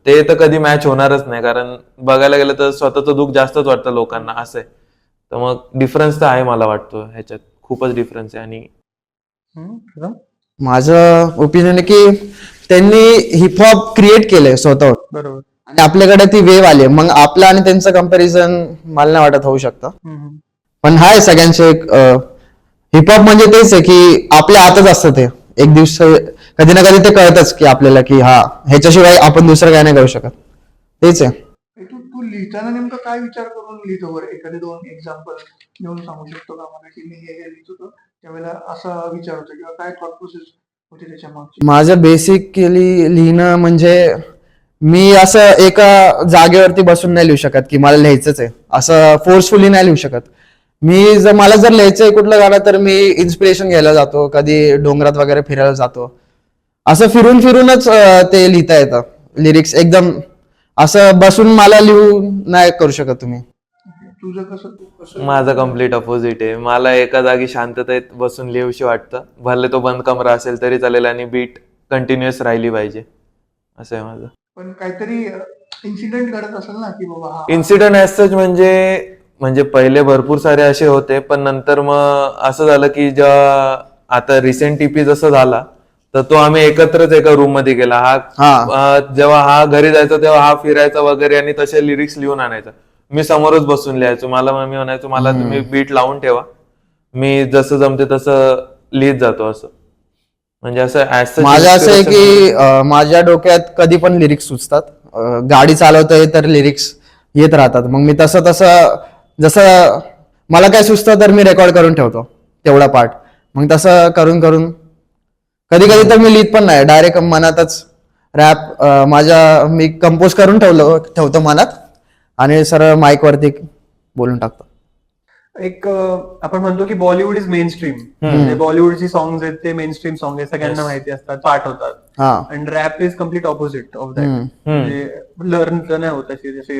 [SPEAKER 2] ते तर कधी मॅच होणारच नाही. कारण बघायला गेलं तर स्वतःचं दुःख जास्तच वाटतं लोकांना. असं आहे. तर मग डिफरन्स तर आहे मला वाटतो ह्याच्यात. खूपच डिफरन्स आहे. आणि
[SPEAKER 1] माझं ओपिनियन आहे की त्यांनी हिपहॉप क्रिएट केलंय स्वतःवर
[SPEAKER 3] बरोबर.
[SPEAKER 1] आणि आपल्याकडे ती वेव आली. मग आपलं आणि त्यांचं कम्पॅरिझन मला नाही वाटत होऊ शकतं. पण हाय सगळ्यांचे एक हिपहॉप म्हणजे तेच आहे की आपल्या हातच असतं ते. एक दिवस कधी ना कधी ते कळतच की आपल्याला की हा ह्याच्याशिवाय आपण दुसरं काय नाही करू शकत. तेच आहे.
[SPEAKER 4] तू लिहिताना नेमकं काय विचार करून लिहितो बरं? एखादे 2 एक्झाम्पल घेऊन सांगू शकतो का मला की मी हे लिहित होतो त्यावेळेला असा विचार होतो किंवा काय थॉट प्रोसेस होती त्याच्या मागची?
[SPEAKER 1] माझं बेसिकली लिहिणं म्हणजे मी असं एका जागेवरती बसून नाही लिहू शकत की मला लिहायचंच आहे. असं फोर्सफुली नाही लिहू शकत. मला जर लिहायचंय कुठलं गाणं तर मी इन्स्पिरेशन घ्यायला जातो. कधी डोंगरात वगैरे फिरायला जातो. असं फिरून फिरूनच ते लिहिता येतं. लिरिक्स एकदम असं बसून मला लिहू नाही करू शकत तुम्ही.
[SPEAKER 4] तुझं कसं
[SPEAKER 2] माझं कम्प्लीट अपोजिट आहे. मला एका जागी शांततेत बसून लिहूशी वाटतं. भले तो बंद कमरा असेल तरी चालेल आणि बीट कंटिन्युअस राहिली पाहिजे. असं आहे माझं.
[SPEAKER 4] पण काहीतरी इन्सिडेंट घडत असेल ना की बाबा हा
[SPEAKER 2] इन्सिडेंट ऍज सच म्हणजे पहिले भरपूर सारे असे होते. पण नंतर मग असं झालं की जेव्हा आता रिसेंट EP जसं झाला तर तो आम्ही एकत्रच एका रूम मध्ये गेला. जेव्हा हा घरी जायचा तेव्हा हा फिरायचा वगैरे आणि तसे लिरिक्स लिहून आणायचा. मी समोरच बसून लिहायचो. मी म्हणायचो मला तुम्ही बीट लावून ठेवा, मी जसं जमते तसं लिहित जातो. असं म्हणजे असं as such
[SPEAKER 1] माझं असं आहे
[SPEAKER 2] inspiration
[SPEAKER 1] की माझ्या डोक्यात कधी पण लिरिक्स सुचतात. गाडी चालवतोय तर लिरिक्स येत राहतात. मग मी तसं जसं मला काय सुचतं तर मी रेकॉर्ड करून ठेवतो तेवढा पार्ट. मग तसं करून करून कधी कधी तर मी लिहित पण नाही, डायरेक्ट मनातच रॅप मी कंपोज करून ठेवतो मनात आणि सरळ माईक वरती बोलून टाकतो.
[SPEAKER 3] एक आपण म्हणतो की बॉलिवूड इज मेन स्ट्रीम. म्हणजे बॉलिवूडची सॉंग्स आहेत ते मेन स्ट्रीम सॉंग आहेत, सगळ्यांना माहिती असतात, पाठ होतात.
[SPEAKER 1] हा.
[SPEAKER 3] आणि rap is complete opposite of that. म्हणजे लर्न नाही होत अशी जसे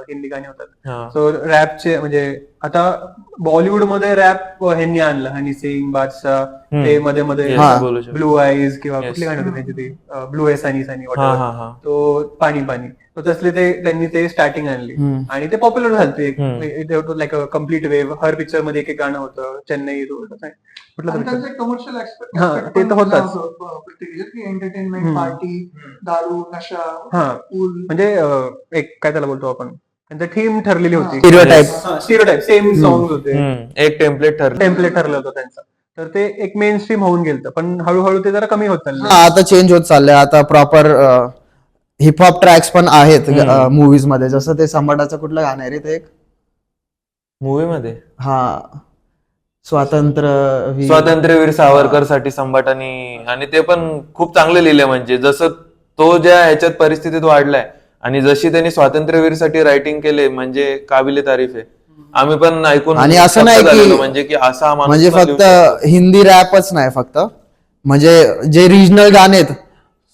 [SPEAKER 3] हिंदी गाणी होतात.
[SPEAKER 2] हा.
[SPEAKER 3] सो रॅपचे म्हणजे आता बॉलिवूड मध्ये रॅप ह्यांनी आणलं, हनी सिंग, बादशाह, ते मध्ये मध्ये
[SPEAKER 2] Yes, बोलू शकतो.
[SPEAKER 3] ब्लू आईज किंवा कुठली गाणी होती त्यांची ती ब्लू एस आणि
[SPEAKER 2] हा.
[SPEAKER 3] तो पाणी पाणी, तो तसले त्यांनी ते स्टार्टिंग आणली आणि ते पॉप्युलर झालं. Like a complete wave. Her picture मध्ये एक गाणं होतं. चेन्नई कुठलं
[SPEAKER 4] आणि
[SPEAKER 3] picture?
[SPEAKER 4] त्यांचे कमर्शियल
[SPEAKER 3] हा, ते तर होतच.
[SPEAKER 4] प्रत्येक की एंटरटेनमेंट, पार्टी, दारू, नशा,
[SPEAKER 3] हा.
[SPEAKER 4] पूल.
[SPEAKER 3] म्हणजे एक काय त्याला बोलतो आपण, त्यांचं थीम ठरलेली होती.
[SPEAKER 1] Stereotype.
[SPEAKER 3] सेम सॉंग होते,
[SPEAKER 2] एक टेम्पलेट
[SPEAKER 3] ठरलं होतं त्यांचं. तर ते एक मेन स्ट्रीम होऊन गेलं. पण हळूहळू ते जरा कमी होत चाललं.
[SPEAKER 1] आता चेंज होत चाललंय. आता प्रॉपर हिपहॉप ट्रॅक्स पण आहेत मूवीज मध्ये. जसं ते संभाटाचं कुठलं गाणं आहे रे ते एक
[SPEAKER 2] मूवी मध्ये
[SPEAKER 1] स्वातंत्र्यवीर
[SPEAKER 2] स्वातंत्र्यवीर सावरकर साठी संभाटानी, आणि ते पण खूप चांगले लिहिले. म्हणजे जसं तो ज्या ह्याच्यात परिस्थितीत वाढलाय आणि जशी त्यांनी स्वातंत्र्यवीरसाठी रायटिंग केले म्हणजे काबिले तारीफ आहे. आम्ही पण ऐकून
[SPEAKER 1] आणि असं नाही
[SPEAKER 2] थक्क झालेलो,
[SPEAKER 1] की
[SPEAKER 2] म्हणजे की असा हा माणूस
[SPEAKER 1] म्हणजे
[SPEAKER 2] पण लिहू
[SPEAKER 1] फक्त
[SPEAKER 2] शकतो.
[SPEAKER 1] हिंदी रॅपच नाही, फक्त म्हणजे जे रिजनल गाणे आहेत,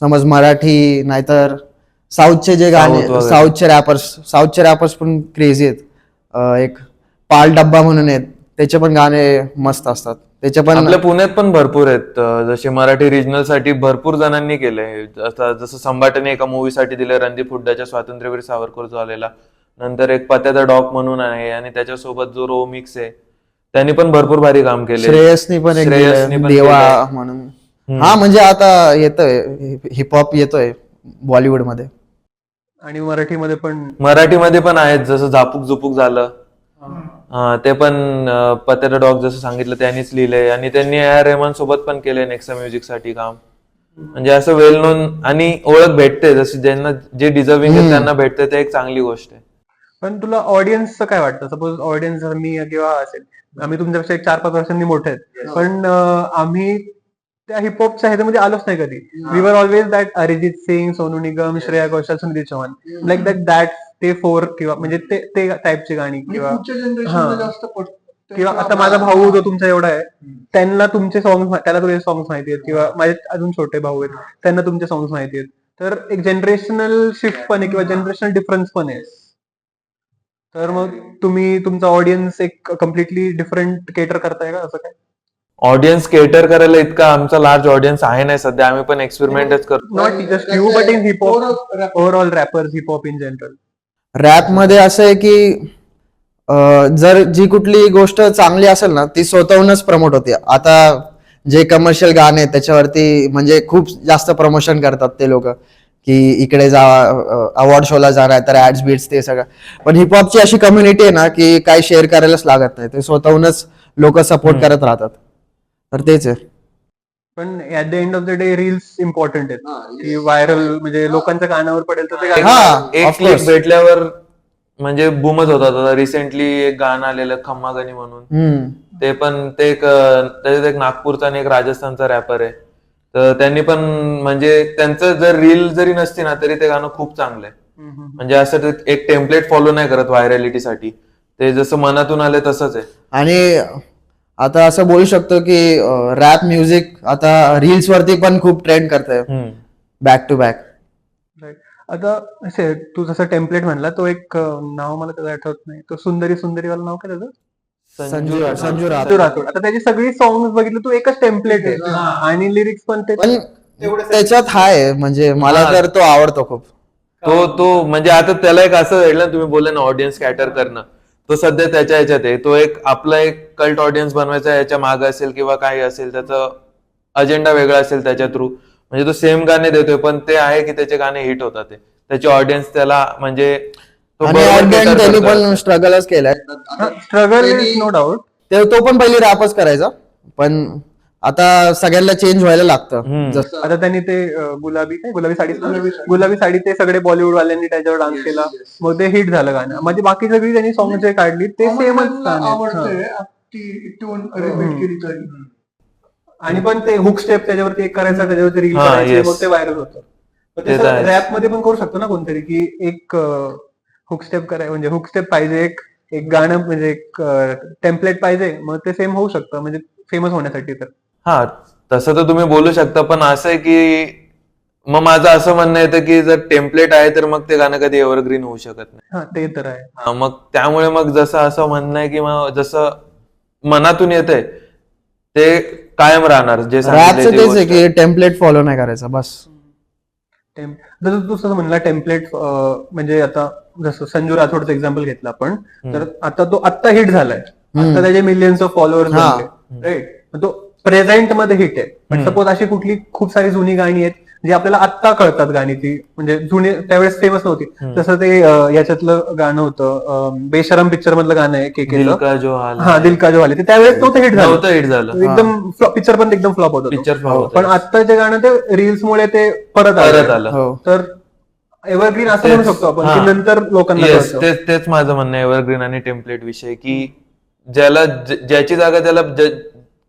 [SPEAKER 1] समज मराठी नाहीतर साऊथचे जे गाणे,
[SPEAKER 2] South वगैरे.
[SPEAKER 1] साऊथचे रॅपर्स पण क्रेझी आहेत. एक पाल डब्बा म्हणून आहेत, त्याचे पण गाणे मस्त असतात. त्याचे पण
[SPEAKER 2] आपल्या पुण्यात पण भरपूर आहेत, जसे मराठी रिजनल साठी भरपूर जणांनी केले. जसं संभाटने एका मूवीसाठी दिले, रणदीप हुड्डाच्या स्वातंत्र्यवीर सावरकर जो आलेला. नंतर एक पत्याचा डॉक म्हणून आहे आणि त्याच्यासोबत जो रोमिक्स आहे त्यांनी पण भरपूर भारी काम केले.
[SPEAKER 1] श्रेयसनी पण एक
[SPEAKER 2] श्रेयसनी
[SPEAKER 1] दिलंय,
[SPEAKER 2] पण
[SPEAKER 1] देवा
[SPEAKER 2] केलंय.
[SPEAKER 1] म्हणून. हा म्हणजे आता येतोय हिपहॉप येतोय बॉलिवूड मध्ये.
[SPEAKER 3] आणि मराठीमध्ये पण
[SPEAKER 2] मराठीमध्ये पण आहेत, जसं झापूक झुपूक झालं. ते पण पत्याचा डॉग जसं सांगितलं त्यांनीच लिहिलंय आणि त्यांनी A.R. रहमान सोबत पण केलंय नेक्सा म्युझिक साठी काम. म्हणजे असं वेल नोन आणि ओळख भेटते, जशी ज्यांना जे डिझर्विंग आहे त्यांना भेटते, ते एक चांगली गोष्ट आहे.
[SPEAKER 3] पण तुला ऑडियन्सचं काय वाटतं? सपोज ऑडियन्स मी किंवा असेल, आम्ही तुमच्यापेक्षा एक 4-5 वर्षांनी मोठे आहेत, पण आम्ही त्या हिपहॉपच्या ह्याच्यामध्ये आलोच नाही कधी. We were always that Arijit Singh, Sonu Nigam, Shreya Ghoshal, Sunidhi Chauhan, like that ते 4 किंवा म्हणजे ते टाईपची गाणी किंवा
[SPEAKER 4] पुढच्या जनरेशनला जास्त पडतं.
[SPEAKER 3] किंवा आता माझा भाऊ जो तुमचा एवढा आहे, त्यांना तुमचे सॉंग्स, त्याला तुझे सॉंग्स माहिती आहेत, किंवा माझे अजून छोटे भाऊ आहेत त्यांना तुमचे सॉंग्स माहिती आहेत. तर एक जनरेशनल शिफ्ट पण आहे किंवा जनरेशनल डिफरन्स पण आहे. तर मग तुम्ही तुमचा ऑडियन्स एक कम्प्लिटली डिफरंट केटर करताय का, असं काय?
[SPEAKER 2] ऑडियन्स केटर करायला इतका आमचा लार्ज ऑडियन्स आहे नाही सध्या. आम्ही पण एक्सपेरिमेंटच करतो.
[SPEAKER 3] Not just you but in hip hop, overall rappers, hip hop in general.
[SPEAKER 1] Rap मध्ये असं आहे की जर जी कुठली गोष्ट चांगली असेल ना, ती स्वतःहूनच प्रमोट होते. आता जे कमर्शियल गाणे आहेत त्याच्यावरती म्हणजे खूप जास्त प्रमोशन करतात ते लोक, की इकडे जा, अवॉर्ड शोला जाणार तर ऍड्स बीट्स ते सगळं. पण हिपहॉपची अशी कम्युनिटी आहे ना की काही शेअर करायलाच लागत नाही, ते स्वतःहूनच लोक सपोर्ट करत राहतात. तर तेच आहे.
[SPEAKER 3] पण at the end of the day reels important आहेत, की व्हायरल म्हणजे लोकांच्या कानावर पडेल तर ते गाणं.
[SPEAKER 1] हा,
[SPEAKER 2] एक
[SPEAKER 1] of
[SPEAKER 2] क्लिक
[SPEAKER 1] course.
[SPEAKER 2] भेटल्यावर म्हणजे बूमच होता. रिसेंटली एक गाणं आलेलं खम्मा गणी म्हणून, ते पण ते एक त्याच्यात एक नागपूरचा आणि एक राजस्थानचा रॅपर आहे. तर त्यांनी पण म्हणजे त्यांचं जर रील जरी नसती ना तरी ते गाणं खूप चांगलं आहे. म्हणजे असं ते एक टेम्पलेट फॉलो नाही करत व्हायरॅलिटीसाठी, ते जसं मनातून आले तसंच आहे.
[SPEAKER 1] आणि आता असं बोलू शकतो की रॅप म्युझिक आता रील्स वरती पण खूप ट्रेंड करतंय, बॅक टू बॅक.
[SPEAKER 3] Right. आता असे तू जसं टेम्पलेट म्हणला, तो एक नाव मला त्याचं आठवत नाही, तो सुंदरी सुंदरीवाला नाव काय त्याचं?
[SPEAKER 1] संजू
[SPEAKER 3] संजू
[SPEAKER 1] राठोड.
[SPEAKER 3] राठोड. आता त्याची सगळी सॉंग्स बघितलं तू, एकच टेम्पलेट आहे आणि लिरिक्स पण ते.
[SPEAKER 1] पण त्याच्यात हाय, म्हणजे मला तर तो आवडतो खूप.
[SPEAKER 2] तो म्हणजे आता त्याला एक असं घडलं ना, तुम्ही बोलले ना ऑडियन्स कॅटर करणं, तो सध्या त्याच्या ह्याच्यात आहे. तो एक आपला एक कल्ट ऑडियन्स बनवायचा याच्या मागे असेल किंवा काही असेल, त्याचा अजेंडा वेगळा असेल त्याच्या थ्रू. म्हणजे तो सेम गाणे देतोय, पण ते आहे की त्याचे गाणे हिट होतात, त्याची ऑडियन्स त्याला म्हणजे तो
[SPEAKER 1] आणि
[SPEAKER 2] बरोबर
[SPEAKER 1] at the end
[SPEAKER 2] cater
[SPEAKER 1] त्यांनी
[SPEAKER 2] करतोय.
[SPEAKER 1] पण स्ट्रगलच केलाय.
[SPEAKER 3] Struggle is no doubt.
[SPEAKER 1] तो पण पहिली रॅपच करायचा, पण आता सगळ्यांना चेंज व्हायला लागतं. जसं
[SPEAKER 3] आता त्यांनी ते गुलाबी साडी ते सगळे बॉलिवूड वाल्यांनी त्याच्यावर डान्स केला, मग ते हिट झालं गाणं. म्हणजे बाकी सगळी त्यांनी सॉंग जे काढली ते सेमच
[SPEAKER 4] आवडते ती ट्यून रिपीट केली तरी.
[SPEAKER 3] आणि पण ते हुक स्टेप त्याच्यावरती एक करायचा, त्याच्यावरती रील
[SPEAKER 2] हा,
[SPEAKER 3] करायची,
[SPEAKER 2] yes.
[SPEAKER 3] मग ते व्हायरल होतं.
[SPEAKER 2] ते तर आहेच.
[SPEAKER 3] रॅप मध्ये पण करू शकतो ना कोणतरी, की एक हुक स्टेप करायचं, म्हणजे हुक स्टेप पाहिजे, एक गाणं म्हणजे एक टेम्पलेट पाहिजे, मग ते सेम होऊ शकतं म्हणजे फेमस होण्यासाठी. तर
[SPEAKER 2] हा, तसं तर तुम्ही बोलू शकता, पण असं आहे की मग माझं असं म्हणणं येतं की जर टेम्पलेट आहे तर मग ते गाणं कधी एव्हरग्रीन होऊ शकत नाही.
[SPEAKER 3] हा, ते तर आहे.
[SPEAKER 2] मग त्यामुळे मग जसं असं म्हणणं आहे की मग जसं मनातून येतंय ते कायम राहणार. जे सांगितलंय
[SPEAKER 1] रॅपचं
[SPEAKER 2] ती
[SPEAKER 1] तेच आहे
[SPEAKER 2] गोष्ट.
[SPEAKER 1] की टेम्पलेट फॉलो नाही करायचा बस.
[SPEAKER 3] जसं तू तसं म्हणला टेम्पलेट, म्हणजे आता जसं संजू राठोडचं एक्झाम्पल घेतलं आपण, तर आता तो आत्ता हिट झालाय, आता त्याचे मिलियन्स ऑफ फॉलोअर्स बनले, राईट. तो प्रेझेंट मध्ये हिट आहे. पण सपोज अशी कुठली खूप सारी जुनी गाणी आहेत जी आपल्याला आत्ता कळतात गाणी, ती म्हणजे जुने त्यावेळेस फेमस नव्हती. जसं ते याच्यातलं गाणं होतं, बेशरम पिक्चर मधलं गाणं आहे
[SPEAKER 2] दिल
[SPEAKER 3] केकेचं,
[SPEAKER 2] का जो हाल
[SPEAKER 3] हा दिल का जो हाल, ते त्यावेळेस नव्हतं हिट
[SPEAKER 2] नव्हतं
[SPEAKER 3] झालं,
[SPEAKER 2] हिट झालं.
[SPEAKER 3] एकदम पिक्चर पण एकदम फ्लॉप होतं.
[SPEAKER 2] पिक्चर फ्लॉप होतं.
[SPEAKER 3] पण आत्ताचे गाणं ते रील्स मुळे ते परत
[SPEAKER 2] आलं.
[SPEAKER 1] हो.
[SPEAKER 3] तर एव्हरग्रीन असं म्हणू शकतो आपण, की नंतर लोकांना
[SPEAKER 2] येस,
[SPEAKER 3] कळतं.
[SPEAKER 2] तेच माझं म्हणणं आहे एव्हरग्रीन आणि टेम्पलेट विषय, की ज्याची जागा त्याला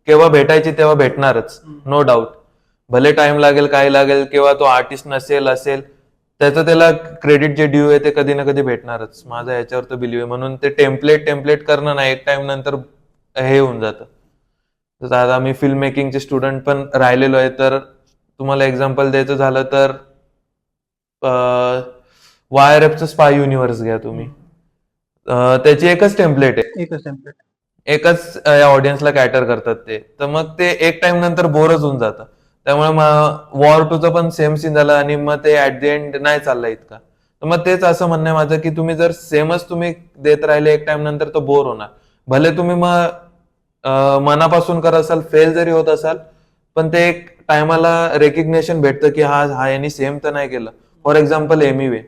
[SPEAKER 2] केव्हा भेटायची तेव्हा भेटणारच, नो डाऊट. भले टाइम लागेल, काय लागेल, किंवा तो आर्टिस्ट नसेल असेल, त्याचं त्याला क्रेडिट जे ड्यू आहे ते कधी ना कधी भेटणारच. माझा याच्यावर तर बिलीव्ह आहे. म्हणून ते टेम्पलेट करणं ना, एक टाइम नंतर हे होऊन जातं. तर आता मी फिल्म मेकिंगचे स्टुडंट पण राहिलेलो आहे, तर तुम्हाला एक्झाम्पल द्यायचं झालं तर YRFचं स्पाय युनिव्हर्स घ्या तुम्ही. त्याची एकच टेम्पलेट आहे,
[SPEAKER 3] एकच टेम्पलेट.
[SPEAKER 2] एकच या ऑडियन्सला कॅटर करतात ते. तर मग ते एक टाइम नंतर बोरच होऊन जातं. त्यामुळे वॉर 2चं पण सेम सीन झालं आणि मग ते ऍट द एंड नाही चाललं इतका. तर मग तेच असं म्हणणं आहे माझं की तुम्ही जर सेमच तुम्ही देत राहिले एक टाइम नंतर तो बोर होणार. भले तुम्ही मग मनापासून करत असाल, फेल जरी होत असाल, पण ते एक टायमाला रेकग्नेशन भेटतं की हा यांनी सेम तर नाही केलं. फॉर एक्झाम्पल एमिवे,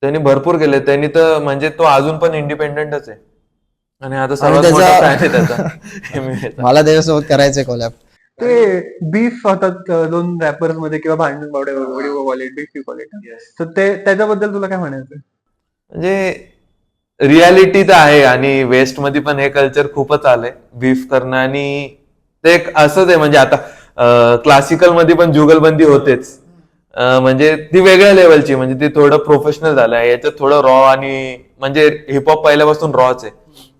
[SPEAKER 2] त्यांनी भरपूर केले. त्यांनी तर म्हणजे तो अजून पण इंडिपेंडेंटच आहे आणि आता सर्वात
[SPEAKER 1] त्याचा-
[SPEAKER 2] मोठा फॅन आहे त्याचा एमिवेचा.
[SPEAKER 1] मला त्याच्यासोबत करायचंय कोलॅब.
[SPEAKER 3] ते बीफ होतात दोन रॅपर्स मध्ये किंवा भांडण बीफ तर ते त्याच्याबद्दल तुला काय म्हणायचं?
[SPEAKER 2] म्हणजे रियालिटी तर आहे आणि वेस्ट मध्ये पण हे कल्चर खूपच आलंय बीफ करणं. आणि ते एक असंच आहे, म्हणजे आता क्लासिकल मध्ये पण जुगलबंदी होतेच. म्हणजे ती वेगळ्या लेवलची, म्हणजे ती थोडं प्रोफेशनल झालं आहे. याच्यात थोडं रॉ, आणि म्हणजे हिपहॉप पहिल्यापासून रॉच आहे,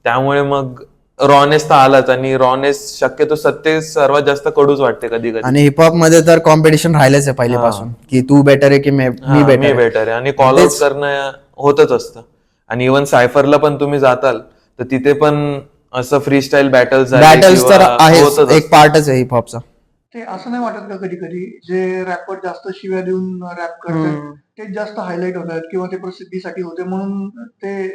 [SPEAKER 2] त्यामुळे मग रॉनेस तर आलाच. आणि रॉनेस शक्यतो सत्य सर्वात जास्त कडूच वाटते कधी कधी.
[SPEAKER 1] आणि हिपहॉप मध्ये तर कॉम्पिटिशन राहिलेच आहे पहिल्यापासून, की तू बेटर आहे की मी
[SPEAKER 2] मी
[SPEAKER 1] बेटर
[SPEAKER 2] बेटर आहे, आणि कॉल आउट करणं होतच असतं. आणि इव्हन सायफरला पण तुम्ही जाताल तर तिथे पण असं फ्रीस्टाईल बॅटल्स
[SPEAKER 1] बॅटल्स तर आहेच, एक पार्टच आहे हिपहॉपचा.
[SPEAKER 4] ते असं नाही वाटत का कधी कधी जे रॅपर जास्त शिव्या देऊन रॅप करतात ते जास्त हायलाईट होतात किंवा ते प्रसिद्धीसाठी होते म्हणून ते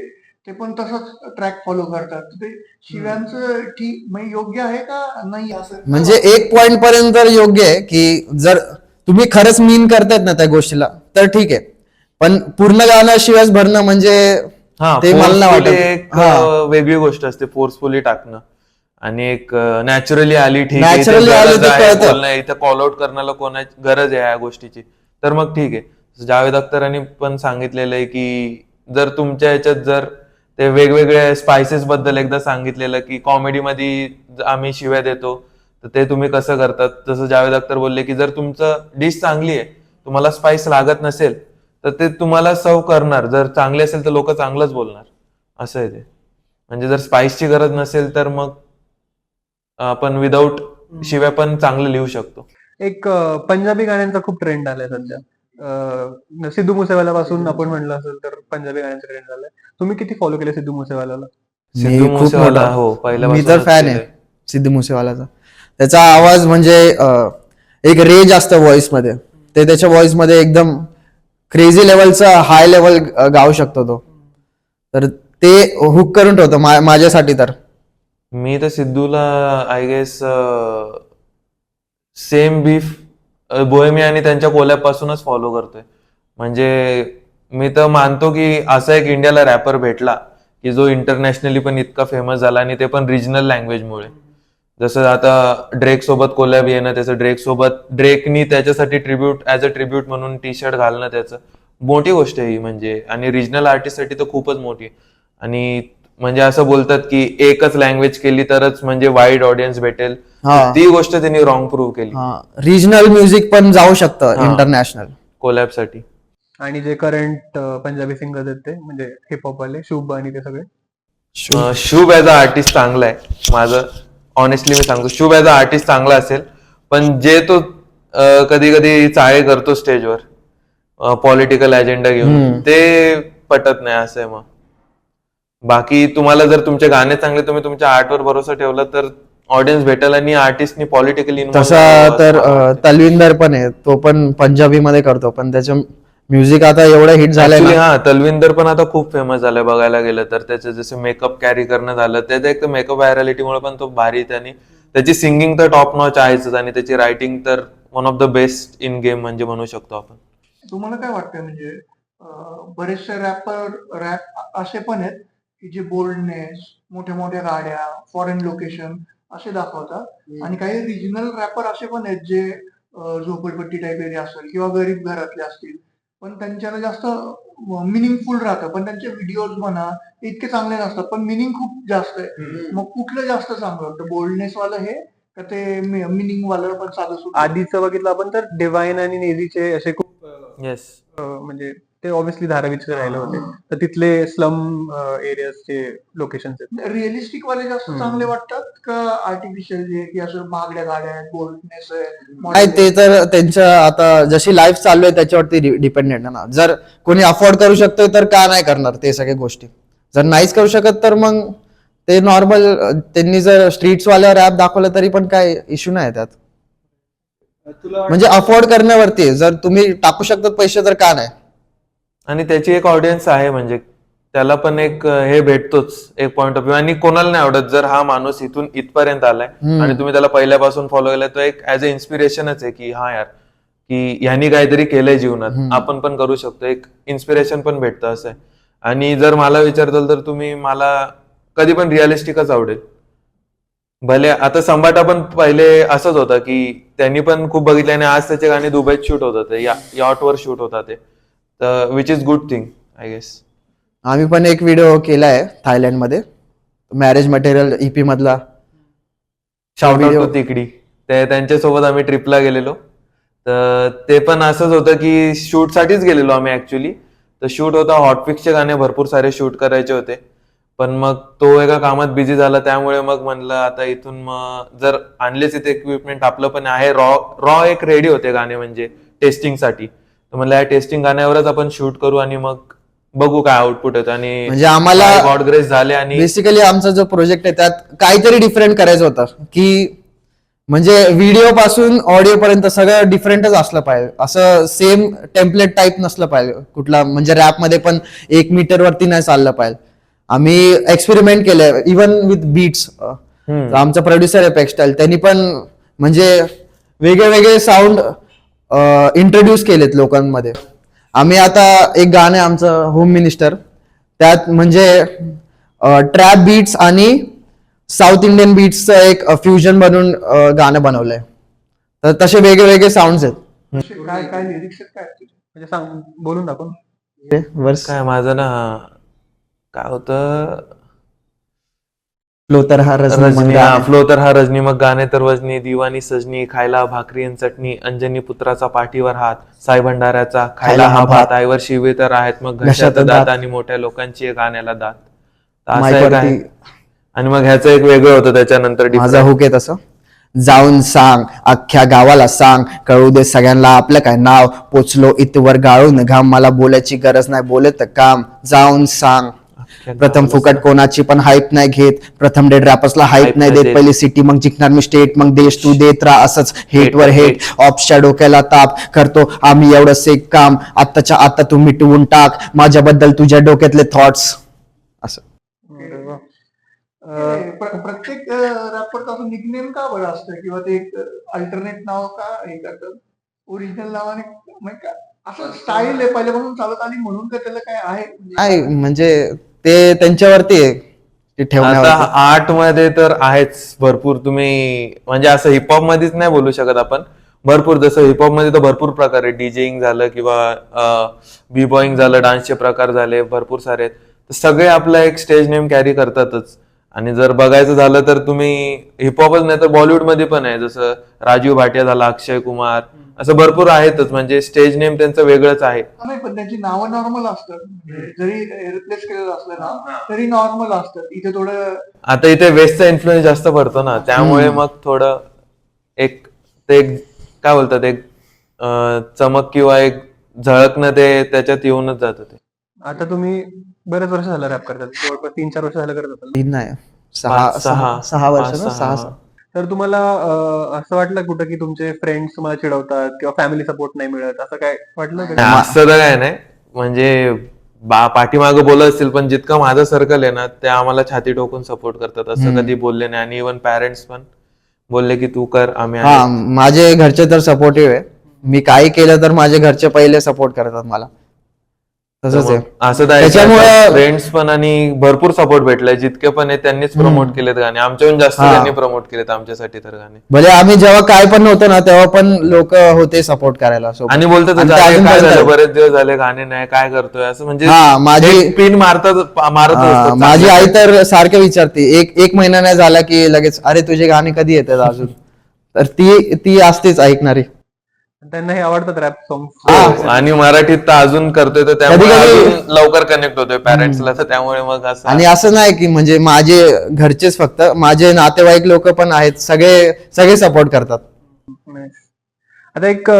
[SPEAKER 4] ते पण तसंच ट्रॅक फॉलो करतात. ते शिव्यांचं ठीक म्हणजे योग्य आहे का नाही असं
[SPEAKER 1] म्हणजे एक पॉइंट पर्यंत तर योग्य आहे, की जर तुम्ही खरंच मीन करतायत ना त्या गोष्टीला तर ठीक आहे, पण पूर्ण गाणं शिवाय भरणं म्हणजे ते मला नाही
[SPEAKER 2] फोर्सफुली
[SPEAKER 1] वाटत.
[SPEAKER 2] एक वेगळी गोष्ट असते, फोर्सफुली टाकणं. आणि एक नॅचरली आली, ठीक आहे, इथे
[SPEAKER 1] Naturally आली
[SPEAKER 2] गरज
[SPEAKER 1] तर
[SPEAKER 2] आहे
[SPEAKER 1] कळतं.
[SPEAKER 2] बोलणं, इथे कॉल आउट करण्याला कोणाची गरज आहे या गोष्टीची, तर मग ठीक आहे. जावेद अख्तरांनी पण सांगितलेलं आहे की जर तुमच्या ह्याच्यात जर ते वेगवेगळ्या स्पायसेस बद्दल एकदा सांगितलेलं की कॉमेडीमध्ये आम्ही शिव्या देतो, तर ते तुम्ही कसं करतात. जसं जावेद अख्तर बोलले की जर तुमचं डिश चांगली आहे, तुम्हाला स्पाइस लागत नसेल, तर ते तुम्हाला सर्व करणार. जर चांगले असेल तर लोक चांगलंच बोलणार, असं आहे ते. म्हणजे जर स्पाइसची गरज नसेल तर मग आपण विदाऊट शिव्या पण चांगलं लिहू शकतो.
[SPEAKER 3] एक पंजाबी गाण्यांचा खूप ट्रेंड आलाय सध्या. सिद्धू मुसेवाला पासून आपण म्हणलं असेल तर पंजाबी गाण्यांचा ट्रेंड झालाय. तुम्ही किती फॉलो केले सिद्धू मुसेवालाला?
[SPEAKER 2] सिद्धू
[SPEAKER 1] मी खूप
[SPEAKER 2] मुसेवाला
[SPEAKER 1] मोठा,
[SPEAKER 2] हो
[SPEAKER 1] मी
[SPEAKER 2] पहिल्यापासूनच
[SPEAKER 1] तर फॅन
[SPEAKER 2] केलंय.
[SPEAKER 1] आहे सिद्धू मुसेवालाचा. त्याचा आवाज म्हणजे एक रेंज असतं व्हॉइस मध्ये, ते त्याच्या व्हॉइस मध्ये एकदम क्रेझी लेवलचा हाय लेवल गाऊ शकतो तो. तर ते हुक करून ठेवतो माझ्यासाठी तर.
[SPEAKER 2] मी तर सिद्धूला I guess same beef Bohemia आणि त्यांच्या कोलॅब पासूनच फॉलो करतोय. म्हणजे मी तर मानतो की असा एक इंडियाला रॅपर भेटला की जो इंटरनॅशनली पण इतका फेमस झाला, आणि ते पण रिजनल लँग्वेजमुळे. जसं आता ड्रेक सोबत कोलॅब येणं त्याचं, ड्रेक सोबत ड्रेकनी त्याच्यासाठी ट्रिब्यूट ऍज अ ट्रिब्यूट म्हणून टी शर्ट घालणं त्याचं, मोठी गोष्ट आहे ही म्हणजे. आणि रिजनल आर्टिस्टसाठी तर खूपच मोठी. आणि म्हणजे असं बोलतात की एकच लँग्वेज केली तरच म्हणजे वाईड ऑडियन्स भेटेल,
[SPEAKER 1] हा.
[SPEAKER 2] ती गोष्ट त्यांनी रॉंग प्रूव्ह केली
[SPEAKER 1] रिजनल म्युझिक पण जाऊ शकतं
[SPEAKER 2] हा.
[SPEAKER 1] इंटरनॅशनल.
[SPEAKER 2] कोलॅब साठी.
[SPEAKER 3] आणि जे करंट पंजाबी सिंगर्स आहेत ते म्हणजे हिपहॉप वाले शुभ आणि ते सगळे.
[SPEAKER 2] शुभ ऍज अ आर्टिस्ट चांगला आहे माझं, ऑनेस्टली मी सांगतो. शुभ ऍज अ आर्टिस्ट चांगला असेल, पण जे तो कधी कधी चाळे करतो स्टेजवर पॉलिटिकल अजेंडा घेऊन, ते पटत नाही, असं आहे. मग बाकी तुम्हाला जर तुमचे गाणे चांगले, तुम्ही तुमच्या आर्टवर भरोसा ठेवला तर ऑडियन्स भेटेल. आणि आर्टिस्टनी पॉलिटिकली
[SPEAKER 1] तसा तर तलविंदर पण आहे, तो पण पंजाबी मध्ये करतो, पण त्याचं म्युझिक आता एवढं हिट झालंय ना.
[SPEAKER 2] हा, तलविंदर पण आता खूप फेमस झालाय बघायला गेलं तर. त्याचं जसं मेकअप कॅरी करणं झालं, त्याचं एक तर मेकअप व्हायरलिटीमुळे पण तो भारी. त्याने त्याची सिंगिंग तर टॉप नॉच आहेच, आणि त्याची रायटिंग तर one of the best in game म्हणजे म्हणू शकतो आपण.
[SPEAKER 4] तुम्हाला काय वाटतं म्हणजे बरेचसे रॅप असे पण आहेत की जे बोल्डनेस, मोठ्या मोठ्या गाड्या, फॉरेन लोकेशन असे दाखवतात, आणि काही रिजनल रॅपर असे पण आहेत जे झोपडपट्टी टाईप एरिया असेल किंवा गरीब घरातले असतील, पण त्यांच्याला जास्त मिनिंगफुल राहतं, पण त्यांचे व्हिडिओज म्हणा इतके चांगले नसतात, पण मिनिंग खूप जास्त आहे. मग कुठलं जास्त चांगलं वाटतं, बोल्डनेस वालं हे का ते मिनिंग वालं पण साधं सुद्धा?
[SPEAKER 3] आधीचं बघितलं आपण तर डिवाइन आणि नेझीचे असे खूप
[SPEAKER 2] येस.
[SPEAKER 3] म्हणजे ते ऑब्व्हियसली धारावीचे राहिले होते, तर तिथले स्लम एरियाचे लोकेशन आहेत.
[SPEAKER 4] रिअलिस्टिक वाले जास्त चांगले वाटतात का आर्टिफिशियल जे की असं महागड्या गाड्या आहेत, बोल्डनेस आहे,
[SPEAKER 1] नाही
[SPEAKER 4] model
[SPEAKER 1] ते
[SPEAKER 4] आहे?
[SPEAKER 1] तर त्यांच्या आता जशी लाईफ चालू आहे त्याच्यावरती डिपेंडेंट आहे ना. जर कोणी अफोर्ड करू शकतोय तर का नाही करणार ते सगळ्या गोष्टी. जर नाहीच करू शकत तर मग ते नॉर्मल त्यांनी जर स्ट्रीट्स वाल्यावर ऍप दाखवलं तरी पण काय इश्यू नाही त्यात. म्हणजे अफोर्ड करण्यावरती आहे. जर तुम्ही टाकू शकतात पैसे तर का नाही.
[SPEAKER 2] आणि त्याची एक ऑडियन्स आहे, म्हणजे त्याला पण एक हे भेटतोच एक पॉइंट ऑफ व्ह्यू. आणि कोणाला नाही आवडत जर हा माणूस इथून इथपर्यंत आलाय आणि तुम्ही त्याला पहिल्यापासून फॉलो केलाय, तर एक ऍज अ इन्स्पिरेशनच आहे की हा यार, की ह्यांनी काहीतरी केलंय जीवनात, आपण पण करू शकतो. एक इन्स्पिरेशन पण भेटतं असं आहे. आणि जर मला विचारताल तर तुम्ही, मला कधी पण रिअलिस्टिकच आवडेल. भले आता संबाटा पण पहिले असंच होतं की त्यांनी पण खूप बघितले आणि आज त्याचे गाणे दुबईत शूट होत होते, यॉटवर शूट होतात ते, तर which is good thing I guess.
[SPEAKER 1] आम्ही पण एक व्हिडिओ केलाय थायलंडमध्ये, मॅरेज मटेरियल ईपी मधला.
[SPEAKER 2] Shout out
[SPEAKER 1] video.
[SPEAKER 2] टू तिकडी, ते त्यांच्यासोबत आम्ही ट्रिपला गेलेलो. तर ते पण असंच होतं की शूट साठीच गेलेलो आम्ही ऍक्च्युली. तर शूट होता, हॉटपिक्सचे गाणे भरपूर सारे शूट करायचे होते, पण मग तो एका कामात बिझी झाला, त्यामुळे मग म्हणलं आता इथून मग जर आणलेच इथे इक्विपमेंट, आपलं पण आहे रॉ एक रेडी होते गाणे म्हणजे टेस्टिंगसाठी, तर म्हणलं या टेस्टिंग गाण्यावरच आपण शूट करू आणि मग बघू काय आउटपुट येतं. आणि
[SPEAKER 1] म्हणजे आम्हाला
[SPEAKER 2] गॉड ग्रेस झाले. आणि
[SPEAKER 1] बेसिकली आमचा जो प्रोजेक्ट आहे त्यात काहीतरी डिफरंट करायचं होतं, की म्हणजे व्हिडिओ पासून ऑडिओ पर्यंत सगळं डिफरंटच असलं पाहिजे. असं सेम टेम्पलेट टाईप नसलं पाहिजे कुठला. म्हणजे रॅप मध्ये पण 1 मीटर वरती नाही चाललं पाहिजे. आम्ही एक्सपेरिमेंट केलंय इवन विथ बीट्स. आमचा प्रोड्युसर आहे पेक्स्टाईल, त्यांनी पण म्हणजे वेगळे वेगळे साऊंड इंट्रोड्यूस केलेत लोकांमध्ये. आम्ही आता एक गाणं आहे आमचं होम मिनिस्टर, त्यात म्हणजे ट्रॅप बीट्स आणि साऊथ इंडियन बीट्सचं एक फ्युजन बनवून गाणं बनवलंय. तर तसे वेगळे वेगळे साऊंड आहेत.
[SPEAKER 4] काय काय लिरिक्स आहेत काय तुझे?
[SPEAKER 3] म्हणजे सांग, बोलून दाखव.
[SPEAKER 1] वर्स
[SPEAKER 2] काय माझं ना, काय होतं,
[SPEAKER 1] फ्लो तर हा रजनी
[SPEAKER 2] रजनी,
[SPEAKER 1] मंगा.
[SPEAKER 2] हा फ्लो तर हा रजनी, मग गाणे तर वजनी, दिवानी सजनी, खायला भाकरी आणि चटणी, अंजनी पुत्राचा पाठीवर हात, साई भंडाऱ्याचा खायला हा भात, आईवर शिवे तर आहेत मग घशात दात, आणि मोठ्या लोकांची आहे गाण्याला दात. तर असं एक आहे.
[SPEAKER 1] माईकवरती
[SPEAKER 2] आणि मग ह्याचं एक वेगळं होतं त्याच्यानंतर
[SPEAKER 1] माझा
[SPEAKER 2] different.
[SPEAKER 1] हुक आहे तसं. जाऊन सांग अख्ख्या गावाला सांग, कळू दे सगळ्यांना आपलं काय नाव, पोचलो इथवर गाळून घाम, मला बोलायची गरज नाही बोलत काम, जाऊन सांग. प्रथम फुकट कोणाची पण हाईप नाही घेत, प्रथम डेड रॅपर्सला हाईप नाही देत, पहिली सिटी मग जिंकणार मी स्टेट, मग देश तू देत राहा असंच हेट वर हेट, ऑप्सच्या डोक्याला ताप, करतो आम्ही एवढंच एक काम, आत्ताच्या आता तू मिटवून टाक माझ्याबद्दल तुझ्या डोक्यातले थॉट्स. असं
[SPEAKER 4] प्रत्येक रॅपरचं असं निकनेम का बरं असतं, किंवा ते एक अल्टरनेट नाव का हे करतात ओरिजिनल नावाने? म्हणजे असं स्टाईल आहे पहिल्यापासून चालत आली म्हणून का त्याला काय आहे
[SPEAKER 1] काय म्हणजे ते त्यांच्यावरती आहे ते
[SPEAKER 2] आता
[SPEAKER 1] ठेवण्यावरती.
[SPEAKER 2] आर्ट मध्ये तर आहेच भरपूर. तुम्ही म्हणजे असं हिपहॉप मध्येच नाही बोलू शकत आपण, भरपूर. जसं हिपहॉप मध्ये तर भरपूर प्रकार आहे, डीजेइंग झालं किंवा बी बॉईंग झालं, डान्सचे प्रकार झाले, भरपूर सारे आहेत. तर सगळे आपला एक स्टेज नेम कॅरी करतातच. आणि जर बघायचं झालं तर तुम्ही हिपहॉपच नाही तर बॉलिवूड मध्ये पण आहे, जसं राजीव भाटिया झाला, अक्षय कुमार, असं भरपूर आहेतच. म्हणजे स्टेज नेम त्यांचं वेगळंच आहे.
[SPEAKER 4] नाही, पण त्यांची नावं नॉर्मल असतात. जरी रिप्लेस केलेलं असलं ना तरी नॉर्मल असतात. इथे थोडं
[SPEAKER 2] आता इथे वेस्टचा इन्फ्लुएन्स जास्त पडतो ना, त्यामुळे मग थोडं एक ते एक काय बोलतात, एक चमक किंवा एक झळकणं ते त्याच्यात येऊनच जातं ते.
[SPEAKER 3] आता तुम्ही बरेच वर्ष झालं रॅप करतात, जवळपास 3-4 वर्ष झालं करत असाल.
[SPEAKER 1] 3 नाही 6 वर्ष ना, 6.
[SPEAKER 3] तर तुम्हाला असं वाटलं कुठं की तुमचे फ्रेंड्स तुम्हाला चिडवतात किंवा फॅमिली सपोर्ट नाही मिळत, असं काय वाटलं का?
[SPEAKER 2] नाही, असं तर काय नाही. म्हणजे पाठीमागं बोलत असतील, पण जितकं माझं सर्कल आहे ना ते आम्हाला छाती ठोकून सपोर्ट करतात, असं कधी बोलले नाही. आणि इव्हन पॅरेंट्स पण बोलले की तू कर, आम्ही
[SPEAKER 1] हा, माझे घरचे तर सपोर्टिव्ह आहे. मी काही केलं तर माझे घरचे पहिले सपोर्ट करतात मला. तसंच आहे.
[SPEAKER 2] असं
[SPEAKER 1] त्याच्यामुळे
[SPEAKER 2] फ्रेंड्स पण आणि भरपूर सपोर्ट भेटलाय. जितके पण आहे त्यांनीच प्रमोट केलेत गाणे, आमच्याहून जास्त त्यांनी प्रमोट केलेत आमच्यासाठी तर गाणे.
[SPEAKER 1] भले आम्ही जेव्हा काय पण नव्हतो ना तेव्हा पण लोक होते सपोर्ट करायला सोबत.
[SPEAKER 2] आणि बोलतात
[SPEAKER 1] आणि ते
[SPEAKER 2] "अरे,
[SPEAKER 1] अजून
[SPEAKER 2] काय
[SPEAKER 1] पर्यंत
[SPEAKER 2] झालं,
[SPEAKER 1] आहे.
[SPEAKER 2] बरेच दिवस झाले गाणे नाही, काय करतोय असं." म्हणजे
[SPEAKER 1] हा,
[SPEAKER 2] पिन मारत
[SPEAKER 1] हा, माझी आई तर सारखे विचारते, एक महिना नाही झाला की लगेच, अरे तुझे गाणे कधी येतात अजून. तर ती ती असतेच ऐकणारी.
[SPEAKER 3] त्यांना हे आवडतात रॅप सॉंग.
[SPEAKER 2] हो, आणि मराठीत तर अजून करतोय तर त्यामुळे
[SPEAKER 1] कधी-कधी-
[SPEAKER 2] अजून लवकर कनेक्ट होतोय पॅरेंट्सला, तर त्यामुळे मग असं.
[SPEAKER 1] आणि असं नाही की म्हणजे माझे घरचेच फक्त, माझे नातेवाईक लोक पण आहेत, सगळे सगळे सपोर्ट करतात.
[SPEAKER 3] आता एक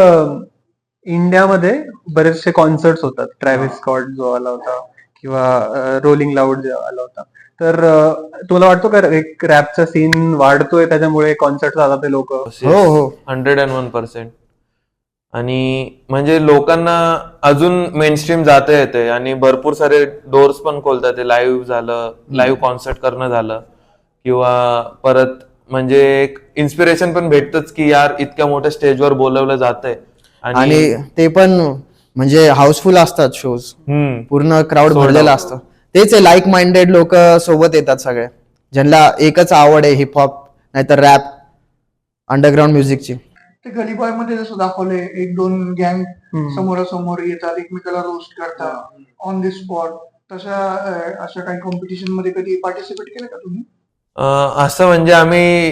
[SPEAKER 3] इंडियामध्ये बरेचसे कॉन्सर्ट्स होतात. ट्रॅव्हिस स्कॉट जो आला होता किंवा रोलिंग लाऊड जो आला होता. तर तुला वाटतो का एक रॅपचा सीन वाढतोय त्याच्यामुळे कॉन्सर्ट जातात ते लोक?
[SPEAKER 1] हो हो
[SPEAKER 2] 101%. आणि म्हणजे लोकांना अजून मेनस्ट्रीम जाता येते आणि भरपूर सारे डोर्स पण खोलतात. ते लाईव्ह झालं, लाईव्ह कॉन्सर्ट करणं झालं, किंवा परत म्हणजे एक इन्स्पिरेशन पण भेटतच की यार इतक्या मोठ्या स्टेजवर बोलवलं जातंय.
[SPEAKER 1] आणि ते पण म्हणजे हाऊसफुल असतात शोज, पूर्ण क्राऊड
[SPEAKER 2] Sold
[SPEAKER 1] भरलेलं
[SPEAKER 2] out.
[SPEAKER 1] असतं. तेच आहे, लाईक माइंडेड लोक सोबत येतात सगळे, ज्यांना एकच आवड आहे हिपहॉप नाहीतर रॅप, अंडरग्राऊंड म्युझिकची.
[SPEAKER 4] ते गलीबॉय मध्ये जसं दाखवलंय, एक दोन गँग समोरासमोर येतात, एकमेकाला रोस्ट करतात ऑन द स्पॉट. तशा अशा काही कॉम्पिटिशन मध्ये कधी पार्टिसिपेट केलं का तुम्ही?
[SPEAKER 2] असं म्हणजे आम्ही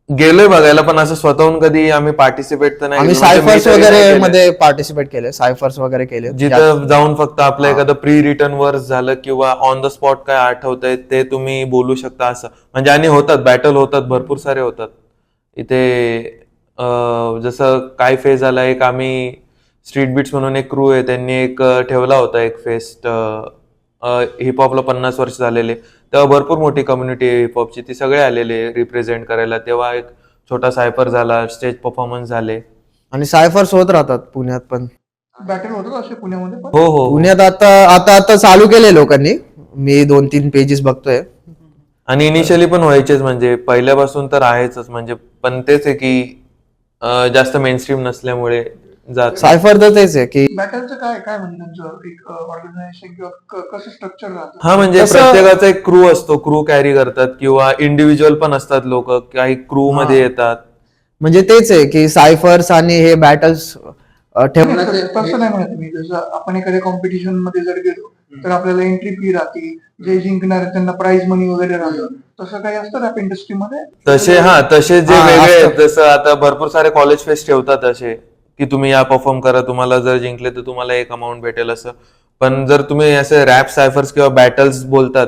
[SPEAKER 2] गेलोय बघायला, पण असं स्वतःहून कधी आम्ही पार्टिसिपेट तर नाही
[SPEAKER 1] आम्ही
[SPEAKER 2] केलं. म्हणजे मी
[SPEAKER 1] सायफर्स
[SPEAKER 2] तरी नाही
[SPEAKER 1] वगैरे
[SPEAKER 2] केलंय.
[SPEAKER 1] मध्ये पार्टिसिपेट केले, सायफर्स वगैरे केले.
[SPEAKER 2] जिथं जाऊन फक्त आपलं एखादं प्री रिटर्न वर्स झालं किंवा ऑन द स्पॉट काय आठवतंय ते तुम्ही बोलू शकता असं म्हणजे. आणि होतात, बॅटल होतात, भरपूर सारे होतात इथे. जसं काय फेज आला, एक आम्ही स्ट्रीट बीट्स म्हणून एक क्रू आहे, त्यांनी एक ठेवला होता एक फेस्ट, हिपहॉपला 50 वर्ष झालेले. तेव्हा भरपूर मोठी कम्युनिटी आहे हिपहॉपची, ती सगळे आलेले रिप्रेझेंट करायला. तेव्हा एक छोटा सायफर झाला, स्टेज परफॉर्मन्स झाले.
[SPEAKER 1] आणि सायफर्स होत राहतात पुण्यात पण.
[SPEAKER 4] बॅटल होतात असे पुण्यामध्ये पण?
[SPEAKER 2] हो हो हो.
[SPEAKER 1] पुण्यात आता आता आता चालू केले लोकांनी, मी 2-3 पेजेस बघतोय.
[SPEAKER 2] आणि इनिशियली पण व्हायचेच, म्हणजे पहिल्यापासून तर आहेच म्हणजे. पण तेच आहे की जास्त मेनस्ट्रीम नसल्यामुळे जात.
[SPEAKER 1] सायफर तर तेच आहे की
[SPEAKER 4] बॅटलचं काय काय म्हणजे त्यांचं एक ऑर्गनायझेशन किंवा कसं स्ट्रक्चर राहतं?
[SPEAKER 2] हा म्हणजे
[SPEAKER 1] तसं-
[SPEAKER 2] प्रत्येकाचा एक क्रू असतो, क्रू कॅरी करतात, किंवा इंडिव्हिज्युअल पण असतात लोक, काही क्रू मध्ये येतात.
[SPEAKER 1] म्हणजे तेच आहे की सायफर्स आणि हे बॅटल्स
[SPEAKER 4] तसं नाही म्हणत मी. जसं आपण एखाद्या कॉम्पिटिशन मध्ये जर गेलो तर आपल्याला एंट्री फी राहते, जे जिंकणार आहेत त्यांना प्राइज मनी वगैरे राहतं. तसं काही असतं रॅप इंडस्ट्रीमध्ये?
[SPEAKER 2] तसे जे
[SPEAKER 1] हा,
[SPEAKER 2] वेगळे आहेत,
[SPEAKER 1] असतं.
[SPEAKER 2] जसं आता भरपूर सारे कॉलेज फेस्ट ठेवतात असे की तुम्ही या परफॉर्म करा, तुम्हाला जर जिंकले तर तुम्हाला एक अमाऊंट भेटेल असं. पण जर तुम्ही असे रॅप सायफर्स किंवा बॅटल्स बोलतात,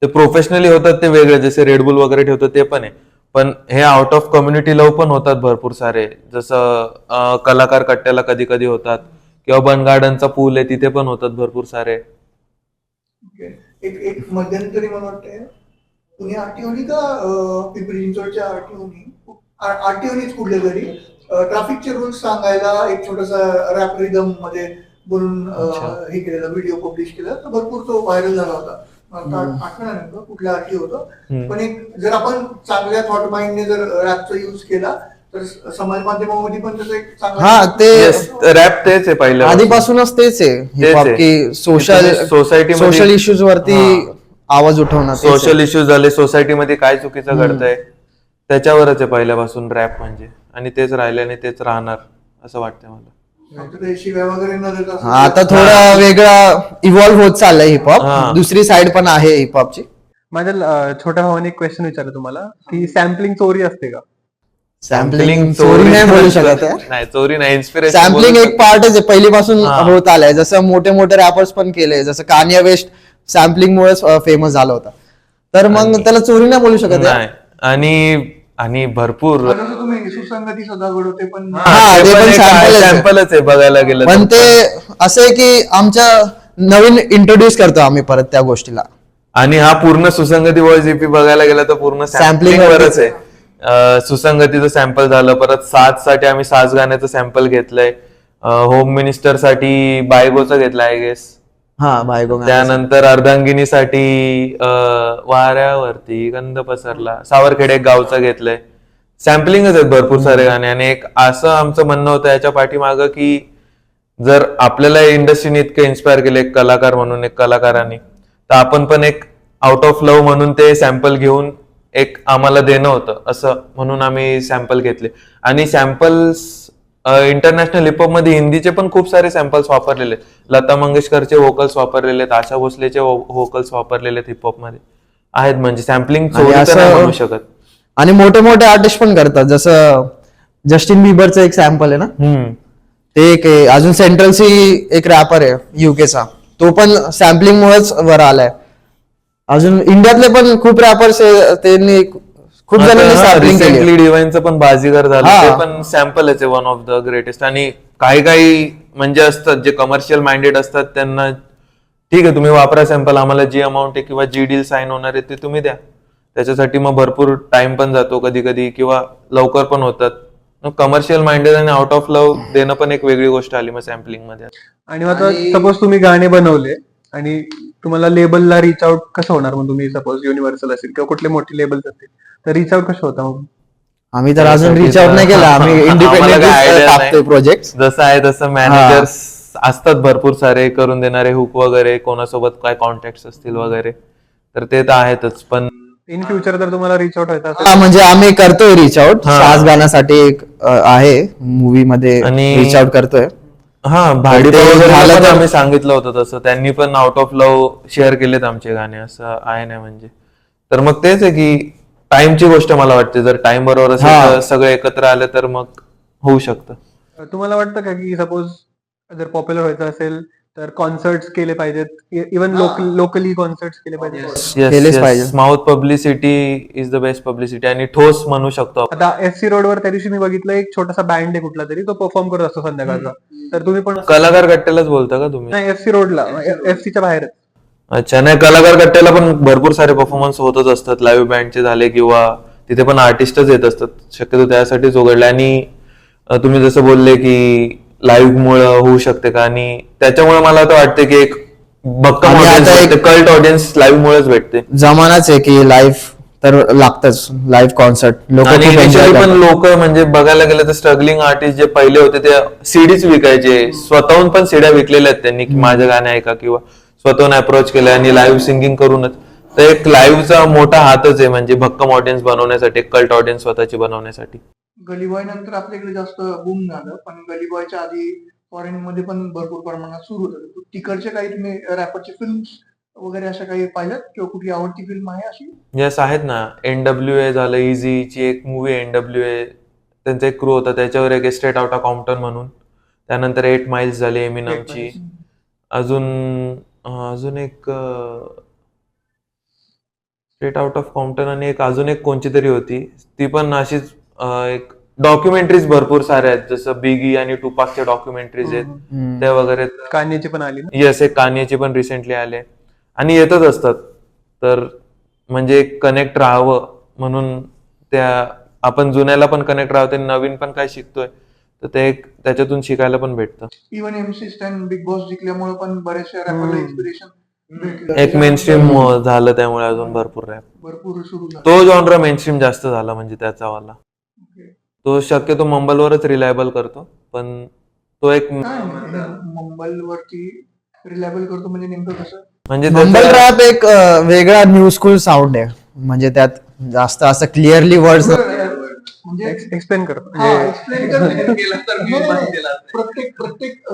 [SPEAKER 2] ते प्रोफेशनली होतात, ते वेगळे, जसे रेडबुल वगैरे ठेवतात ते पण आहे. पण हे आउट ऑफ कम्युनिटी लव पण होतात भरपूर सारे, जसं कलाकार कट्ट्याला कधी कधी होतात, किंवा बन गार्डनचा पूल आहे तिथे पण होतात भरपूर सारे.
[SPEAKER 4] एक एक मध्यंतरी मला वाटतंय पुणे आरटीओनी का पिंपरी चिंचवडच्या आरटीओनीच कुठल्या तरी ट्रॅफिकचे रूल्स सांगायला एक छोटासा रॅप रिदम मध्ये बोलून हे केलेला व्हिडिओ पब्लिश केला, तर भरपूर तो व्हायरल झाला होता. आता आठवण नेमकं कुठला आरटीओ होतं, पण एक जर आपण चांगल्या थॉट माइंडने जर रॅपचा यूज केला तर समाज माध्यमामध्ये पण त्याचा एक
[SPEAKER 1] हा, ते
[SPEAKER 2] रॅप तेच आहे पहिल्या
[SPEAKER 1] आधीपासूनच तेच आहे हिपहॉप,
[SPEAKER 2] आहे.
[SPEAKER 1] की सोशल
[SPEAKER 2] सोसायटीमध्ये-
[SPEAKER 1] सोशल इश्यूज वरती आवाज उठवणं. तेच आहे.
[SPEAKER 2] सोशल इश्यूज झाले, सोसायटीमध्ये काय चुकीचं घडतंय त्याच्यावरच आहे पहिल्यापासून रॅप म्हणजे. आणि तेच राहिले आणि तेच राहणार असं वाटतंय मला.
[SPEAKER 4] शिव्या वगैरे न देता असं
[SPEAKER 1] आता थोडा वेगळा इव्हॉल्व्ह होत चाललंय हिपहॉप,
[SPEAKER 2] हा.
[SPEAKER 1] दुसरी साइड पण आहे हिपहॉपची.
[SPEAKER 3] माझ्या छोट्या भावाने एक क्वेश्चन विचारलं तुम्हाला की सॅम्पलिंग चोरी असते का?
[SPEAKER 1] सॅम्पलिंग चोरी नाही बोलू शकत यार.
[SPEAKER 2] नाही, चोरी नाही, इन्स्पिरेशन.
[SPEAKER 1] सॅम्पलिंग एक पार्टच आहे, पहिलीपासून
[SPEAKER 2] हा.
[SPEAKER 1] होत आलंय. जसं मोठे मोठे रॅपर्स पण केले, जसं कान्ये वेस्ट सॅम्पलिंग मुळेच फेमस झाला होता. तर मग त्याला चोरी नाही बोलू शकत यार.
[SPEAKER 2] नाही. आणि भरपूर
[SPEAKER 4] जसं तुम्ही सुसंगती सदागड होते पण
[SPEAKER 1] हा, ते पण sample च आहे.
[SPEAKER 2] सॅम्पलच आहे बघायला गेलं
[SPEAKER 1] पण
[SPEAKER 2] तर.
[SPEAKER 1] ते असं आहे की आमच्या नवीन इंट्रोड्यूस करतो आम्ही परत त्या गोष्टीला.
[SPEAKER 2] आणि हा पूर्ण सुसंगती वॉइस ईपी बघायला गेला तर पूर्ण
[SPEAKER 1] Sampling
[SPEAKER 2] सॅम्पलिंग वरच
[SPEAKER 1] वरच
[SPEAKER 2] आहे. सुसंगतीचं सॅम्पल झालं, परत साथ साठी आम्ही सास गाण्याचं सॅम्पल घेतलंय, होम मिनिस्टर साठी बायगोचं घेतलं आय गेस,
[SPEAKER 1] हा, बायगो.
[SPEAKER 2] त्यानंतर अर्धांगिनीसाठी वाऱ्यावरती गंध पसरला, सावरखेडे एक गावचं घेतलंय. सॅम्पलिंगच आहेत भरपूर सारे गाणे. आणि एक असं आमचं म्हणणं होतं याच्या पाठीमागं की जर आपल्याला इंडस्ट्रीने इतकं इन्स्पायर केलं एक कलाकार म्हणून, एक कलाकारांनी, तर आपण पण एक आउट ऑफ लव्ह म्हणून ते सॅम्पल घेऊन एक आम्हाला देणं होतं असं म्हणून आम्ही सॅम्पल घेतले. आणि सॅम्पल्स इंटरनॅशनल हिपहॉप मध्ये हिंदीचे पण खूप सारे सॅम्पल्स वापरलेले आहेत. लता मंगेशकरचे व्होकल्स वापरलेले आहेत, आशा भोसलेचे व्होकल्स वापरलेले आहेत हिपहॉप मध्ये आहेत. म्हणजे सॅम्पलिंग चोरी तर नाही म्हणू शकत.
[SPEAKER 1] आणि मोठे मोठे आर्टिस्ट पण करतात, जसं जस्टिन बिबरचं एक सॅम्पल आहे ना, ते एक आहे. अजून सेंट्रल सी एक रॅपर आहे युकेचा, तो पण सॅम्पलिंग मुळेच वर आलाय. अजून इंडियातले पण खूप रॅपर्स त्यांनी खूप जणांनी सॅम्पलिंग केली.
[SPEAKER 2] रिसेंटली डिवाइनचं पण बाजीगर झालं,
[SPEAKER 1] हा.
[SPEAKER 2] ते पण सॅम्पलच आहे वन ऑफ द ग्रेटेस्ट. आणि काही काही म्हणजे असतात जे कमर्शियल माइंडेड असतात, त्यांना ठीक आहे तुम्ही वापरा सॅम्पल, आम्हाला जी अमाऊंट आहे किंवा जी डील साईन होणार आहे ते तुम्ही द्या. त्याच्यासाठी मग भरपूर टाइम पण जातो कधी कधी, किंवा लवकर पण होतात. कमर्शियल माइंडेड आणि आउट ऑफ लव्ह देणं पण एक वेगळी गोष्ट आली मग सॅम्पलिंग मध्ये.
[SPEAKER 3] आणि आता सपोज तुम्ही गाणे बनवले आणि तुम्हाला लेबलला रिच आउट कसं होणार? मग तुम्ही सपोज युनिव्हर्सल असेल किंवा कुठले मोठे लेबल्स असतील तर रिच आउट कसं होता मग?
[SPEAKER 1] आम्ही तर अजून रिच आउट नाही केला, आम्ही
[SPEAKER 2] आम्हाला काय idea
[SPEAKER 1] इंडिपेंडेंट
[SPEAKER 2] नाही.
[SPEAKER 1] टाकतोय प्रोजेक्ट.
[SPEAKER 2] जसं आहे तसं मॅनेजर्स असतात भरपूर सारे करून देणारे, हुक वगैरे, कोणासोबत काय कॉन्टॅक्ट असतील वगैरे, तर ते तर आहेतच. पण
[SPEAKER 3] इन फ्युचर जर तुम्हाला रिच आउट व्हायचं
[SPEAKER 1] हा,
[SPEAKER 3] असेल
[SPEAKER 1] म्हणजे आम्ही करतोय रिच आउट.
[SPEAKER 2] हा.
[SPEAKER 1] सास गाण्यासाठी एक आहे मूवी मध्ये
[SPEAKER 2] आणि-
[SPEAKER 1] रिच आउट करतोय.
[SPEAKER 2] हा, भाडी
[SPEAKER 1] ते
[SPEAKER 2] वगैरे
[SPEAKER 1] झालं
[SPEAKER 2] पण
[SPEAKER 1] तर-
[SPEAKER 2] आम्ही सांगितलं होतं तसं, त्यांनी पण आउट ऑफ लव्ह शेअर केलेत आमचे गाणे, असं आहे नाही म्हणजे. तर मग तेच आहे की टाइमची गोष्ट मला वाटते, जर टाइम बरोबर असेल
[SPEAKER 1] हा.
[SPEAKER 2] तर सगळे एकत्र आले तर मग होऊ शकतं.
[SPEAKER 3] तुम्हाला वाटतं का की सपोज जर पॉप्युलर व्हायचं असेल तर कॉन्सर्ट्स केले पाहिजेत, इव्हन लोकली कॉन्सर्ट्स केले पाहिजेत?
[SPEAKER 1] केलेच पाहिजे.
[SPEAKER 2] Mouth publicity is the best publicity, आणि ठोस म्हणू शकतो आपण.
[SPEAKER 3] आता एससी रोडवर त्या दिवशी मी बघितलं एक छोटासा बँड आहे कुठला तरी, तो परफॉर्म करत असतो संध्याकाळचा. तर तुम्ही पण
[SPEAKER 2] कलाकार कट्ट्यालाच बोलता का तुम्ही?
[SPEAKER 3] नाही, एससी रोडला, एससीच्या बाहेरच.
[SPEAKER 2] अच्छा, नाही, कलाकार कट्ट्याला पण भरपूर सारे परफॉर्मन्स होतच असतात, लाईव्ह बँडचे झाले किंवा तिथे पण आर्टिस्टच येत असतात, शक्यतो त्यासाठीच उघडले. आणि तुम्ही जसं बोलले की लाईव्ह मुळे होऊ शकते का, आणि त्याच्यामुळे मला तर वाटते की एक भक्कम
[SPEAKER 1] आणि
[SPEAKER 2] ऑडियन्स
[SPEAKER 1] आता
[SPEAKER 2] भेटते, कल्ट ऑडियन्स लाईव्ह मुळेच भेटते.
[SPEAKER 1] जमानाच आहे की लाईव्ह तर लागतच, लाईव्ह कॉन्सर्ट. लोक
[SPEAKER 2] आणि
[SPEAKER 1] खूप एन्जॉय
[SPEAKER 2] इनिशियली पण
[SPEAKER 1] करतात.
[SPEAKER 2] लोक म्हणजे बघायला गेलं तर स्ट्रगलिंग आर्टिस्ट जे पहिले होते ते सीडीच विकायचे, स्वतःहून पण सीड्या विकलेल्या आहेत त्यांनी की माझे गाणे ऐका, किंवा स्वतःहून अप्रोच केलं आणि लाईव्ह सिंगिंग करूनच. तर एक लाईव्हचा मोठा हातच आहे म्हणजे भक्कम ऑडियन्स बनवण्यासाठी, कल्ट ऑडियन्स स्वतःची बनवण्यासाठी.
[SPEAKER 4] गली बॉय नंतर आपल्याकडे जास्त बूम झालं, पण गली बॉयच्या आधी फॉरेन मध्ये पण भरपूर प्रमाणात सुरू होतं. तिकडचे काही तुम्ही रॅपरचे फिल्म वगैरे अशा काही पाहिल्यात किंवा कुठली आवडती फिल्म आहे अशी?
[SPEAKER 2] येस, आहेत ना. NWA झालं, इझीची एक मूवी आहे NWA, त्यांचा एक क्रू होता, त्याच्यावर एक स्ट्रेट आउट ऑफ कॉम्प्टन म्हणून. त्यानंतर 8 माइल्स झाली एमिनमची. अजून अजून एक स्ट्रेट आउट ऑफ कॉम्प्टन, आणि एक अजून एक कोणची तरी होती, ती पण अशीच एक डॉक्युमेंटरीज भरपूर साऱ्या आहेत, जसं बिगी आणि टुपाकच्या डॉक्युमेंटरीज आहेत त्या वगैरे.
[SPEAKER 3] कान्याची पण आली ना?
[SPEAKER 2] येस, एक कान्याची पण रिसेंटली आले आणि येतच असतात. तर म्हणजे कनेक्ट राहावं म्हणून त्या आपण जुन्याला पण कनेक्ट राहतो आणि नवीन पण काय शिकतोय, तर ते एक त्याच्यातून शिकायला पण भेटतं.
[SPEAKER 4] Even MC Stan Bigg Boss जिंकल्यामुळे पण बऱ्याचशा रॅपरला इन्स्पिरेशन भेटलं.
[SPEAKER 2] एक मेनस्ट्रीम झालं त्यामुळे अजून भरपूर रॅप,
[SPEAKER 4] भरपूर सुरू झालं.
[SPEAKER 2] तो जॉनरा मेनस्ट्रीम जास्त झाला म्हणजे त्याचा वाला. तो शक्यतो मंबलवरच रिलायबल करतो, पण तो एक
[SPEAKER 4] काय मुंबई वरती रिलायबल करतो म्हणजे नेमकं कसं?
[SPEAKER 2] म्हणजे
[SPEAKER 1] मुंबई
[SPEAKER 2] त्याचा-
[SPEAKER 1] रॅप एक वेगळा न्यू स्कूल साऊंड आहे, म्हणजे त्यात जास्त असं क्लिअरली वर्ड्स
[SPEAKER 4] म्हणजे
[SPEAKER 3] एक्सप्लेन करतो
[SPEAKER 4] हा,
[SPEAKER 3] म्हणजे
[SPEAKER 4] explain कर. नाही, नाही, प्रत्येक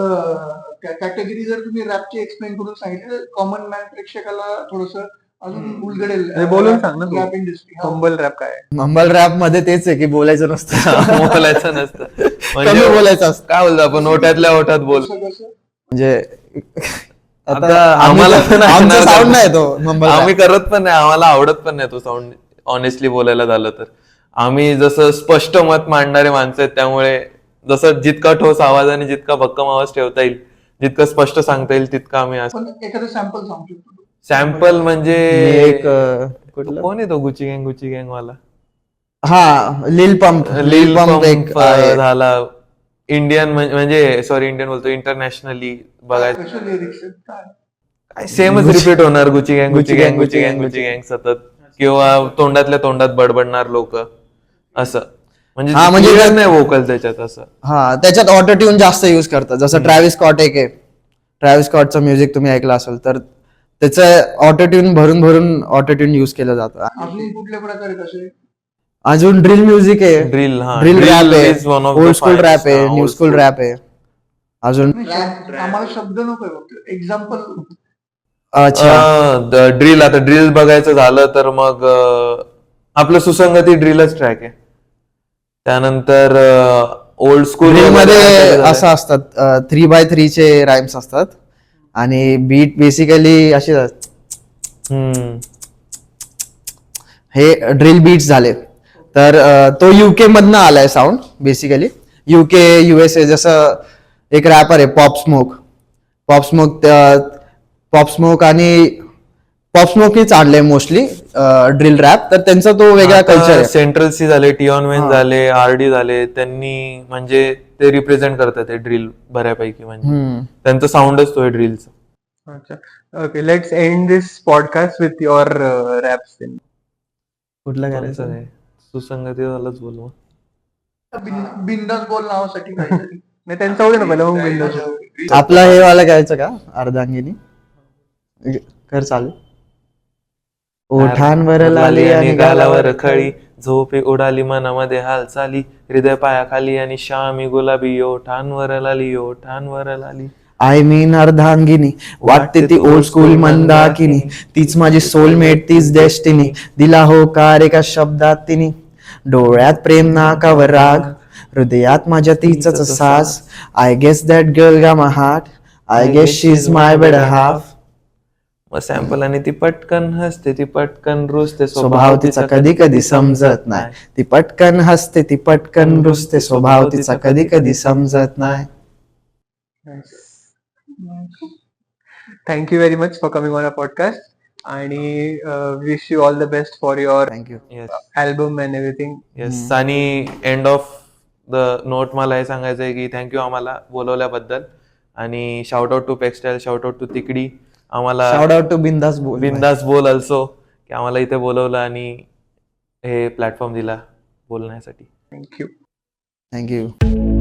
[SPEAKER 4] कॅटेगरी जर तुम्ही रॅपची एक्सप्लेन करून सांगितलं, कॉमन मॅन प्रेक्षकाला थोडस अजून उलगडेल.
[SPEAKER 3] म्हणजे बोलून सांग ना तू.
[SPEAKER 4] रॅप इंडस्ट्री
[SPEAKER 3] कंबल रॅप काय आहे?
[SPEAKER 1] मुंबई रॅप मध्ये तेच आहे की बोलायचं नसतं.
[SPEAKER 2] बोलायचं नसतं,
[SPEAKER 1] कमी
[SPEAKER 2] म्हणजे
[SPEAKER 1] बोलायचं असतं.
[SPEAKER 2] काय बोलतो आपण, ओट्यातल्या ओठात बोल.
[SPEAKER 1] म्हणजे
[SPEAKER 2] आता आम्हाला पण
[SPEAKER 1] आमचा
[SPEAKER 2] ऐकणार
[SPEAKER 1] साऊंड
[SPEAKER 2] नाही.
[SPEAKER 1] नाही तो मुंबई
[SPEAKER 2] आम्ही करत पण नाही, आम्हाला आवडत पण नाही तो साऊंड. ऑनेस्टली बोलायला झालं तर आम्ही जसं स्पष्ट मत मांडणारे माणसं आहेत, त्यामुळे जसं जितका ठोस आवाज आणि जितका भक्कम आवाज ठेवता येईल, जितकं स्पष्ट सांगता येईल तितकं आम्ही.
[SPEAKER 4] पण एखादं सॅम्पल सांगू शकतो?
[SPEAKER 2] सॅम्पल म्हणजे
[SPEAKER 1] एक
[SPEAKER 2] तो कोण आहे तो गुची गँग वाला?
[SPEAKER 1] हा, लिल पंप.
[SPEAKER 2] लिल
[SPEAKER 1] पंप एक
[SPEAKER 2] पंप
[SPEAKER 1] आहे.
[SPEAKER 2] झाला. इंडियन म्हणजे सॉरी, इंडियन बोलतो, इंटरनॅशनली बघायचं
[SPEAKER 4] कसे लिरिक्स आहेत काय?
[SPEAKER 2] काय सेमच रिपीट होणार, गुची गँग सतत, किंवा तोंडातल्या तोंडात बडबडणार लोक, असं म्हणजे
[SPEAKER 1] हा, म्हणजे
[SPEAKER 2] clear
[SPEAKER 1] त्यात-
[SPEAKER 2] नाही वोकल त्याच्यात असं.
[SPEAKER 1] हा, त्याच्यात ऑटो ट्यून जास्त युज करतात. जसं ट्रॅव्हिस स्कॉट एक आहे, ट्रॅव्हिस स्कॉटचं म्युझिक तुम्ही ऐकलं असेल तर त्याचं ऑटो ट्यून भरून भरून ऑटो ट्यून युज केलं जातं.
[SPEAKER 4] अजून कुठल्या प्रकारे कसे?
[SPEAKER 1] अजून ड्रिल म्युझिक आहे,
[SPEAKER 2] ड्रिल, हा,
[SPEAKER 1] ड्रिल रॅप
[SPEAKER 2] is one
[SPEAKER 1] आहे,
[SPEAKER 2] of the
[SPEAKER 1] old school
[SPEAKER 2] finest,
[SPEAKER 1] rap आहे,
[SPEAKER 2] हा,
[SPEAKER 1] new
[SPEAKER 2] old
[SPEAKER 1] school
[SPEAKER 2] school.
[SPEAKER 1] Rap आहे. अजून
[SPEAKER 4] आम्हाला शब्द नकोय, फक्त एक्झाम्पल.
[SPEAKER 1] अच्छा,
[SPEAKER 2] ड्रिल, आता ड्रिल बघायचं झालं तर मग आपलं सुसंगती ड्रिलच ट्रॅक आहे. त्यानंतर ओल्ड स्कूल
[SPEAKER 1] मध्ये असं असतात 3x3 चे राईम्स असतात आणि बीट बेसिकली असे हे ड्रिल बीट्स झाले. तर तो युके मधनं आलाय साऊंड बेसिकली. युके USA जसं एक रॅपर आहे पॉप स्मोक आणि पॉप स्मोकनीच आणलंय मोस्टली ड्रिल रॅप. तर त्यांचा तो वेगळा कल्चर आहे.
[SPEAKER 2] सेंट्रल सी झाले, टिऑन वेन झाले, RD झाले, त्यांनी म्हणजे ते रिप्रेझेंट करतात ते ड्रिल बऱ्यापैकी. म्हणजे त्यांचं साऊंडच तो आहे ड्रिलचा.
[SPEAKER 3] अच्छा, okay, let's end this podcast with your rap scene.
[SPEAKER 1] कुठलं
[SPEAKER 2] कोणचं
[SPEAKER 1] करायचं?
[SPEAKER 2] आहे? सुसंगती झालंच बोलू.
[SPEAKER 4] बिंदास बोल नावासाठी काहीतरी.
[SPEAKER 3] नाही, त्यांचं होतं ना पहिलं, मग बिंदास.
[SPEAKER 1] आपला हे वाला करायचं का अर्धांगिनी? कर चालू. ओठांवर लाली आणि गालावर
[SPEAKER 2] खळी, झोपे उडाली मनामध्ये हालचाली, हृदय पायाखाली आणि श्यामी गुलाबी, ओठांवर लाली, ओठांवर लाली.
[SPEAKER 1] आय मीन अर्धांगिनी, वाटते ती ओल्ड स्कूल मंदाकिनी, तीच माझी सोलमेट, तीच डेस्टिनी, दिला होकार एका शब्दात तिने, डोळ्यात प्रेम नाकावर राग, हृदयात माझ्या तिचंच सास, I guess that girl got my heart, I guess she is my better half.
[SPEAKER 2] मग सॅम्पल आणि ती पटकन हसते, ती पटकन रुसते,
[SPEAKER 1] स्वभाव तिचा कधी कधी समजत नाही, ती पटकन हसते, ती पटकन रुसते, स्वभाव तिचा कधी कधी समजत नाही.
[SPEAKER 3] Thank you very much for coming on a podcast आणि wish you all the best for your
[SPEAKER 1] thank you.
[SPEAKER 3] Album and everything.
[SPEAKER 2] Yes. आणि एंड ऑफ द नोट मला हे सांगायचं आहे की थँक्यू आम्हाला बोलवल्याबद्दल. आणि shout out to Pextile, shout out to Tikdi, आम्हाला
[SPEAKER 1] शाउट आउट टू बिंदास बोल.
[SPEAKER 2] बिंदास बोल अल्सो, की आम्हाला इथे बोलवलं आणि हे प्लॅटफॉर्म दिला बोलण्यासाठी.
[SPEAKER 3] थँक्यू.
[SPEAKER 1] थँक्यू.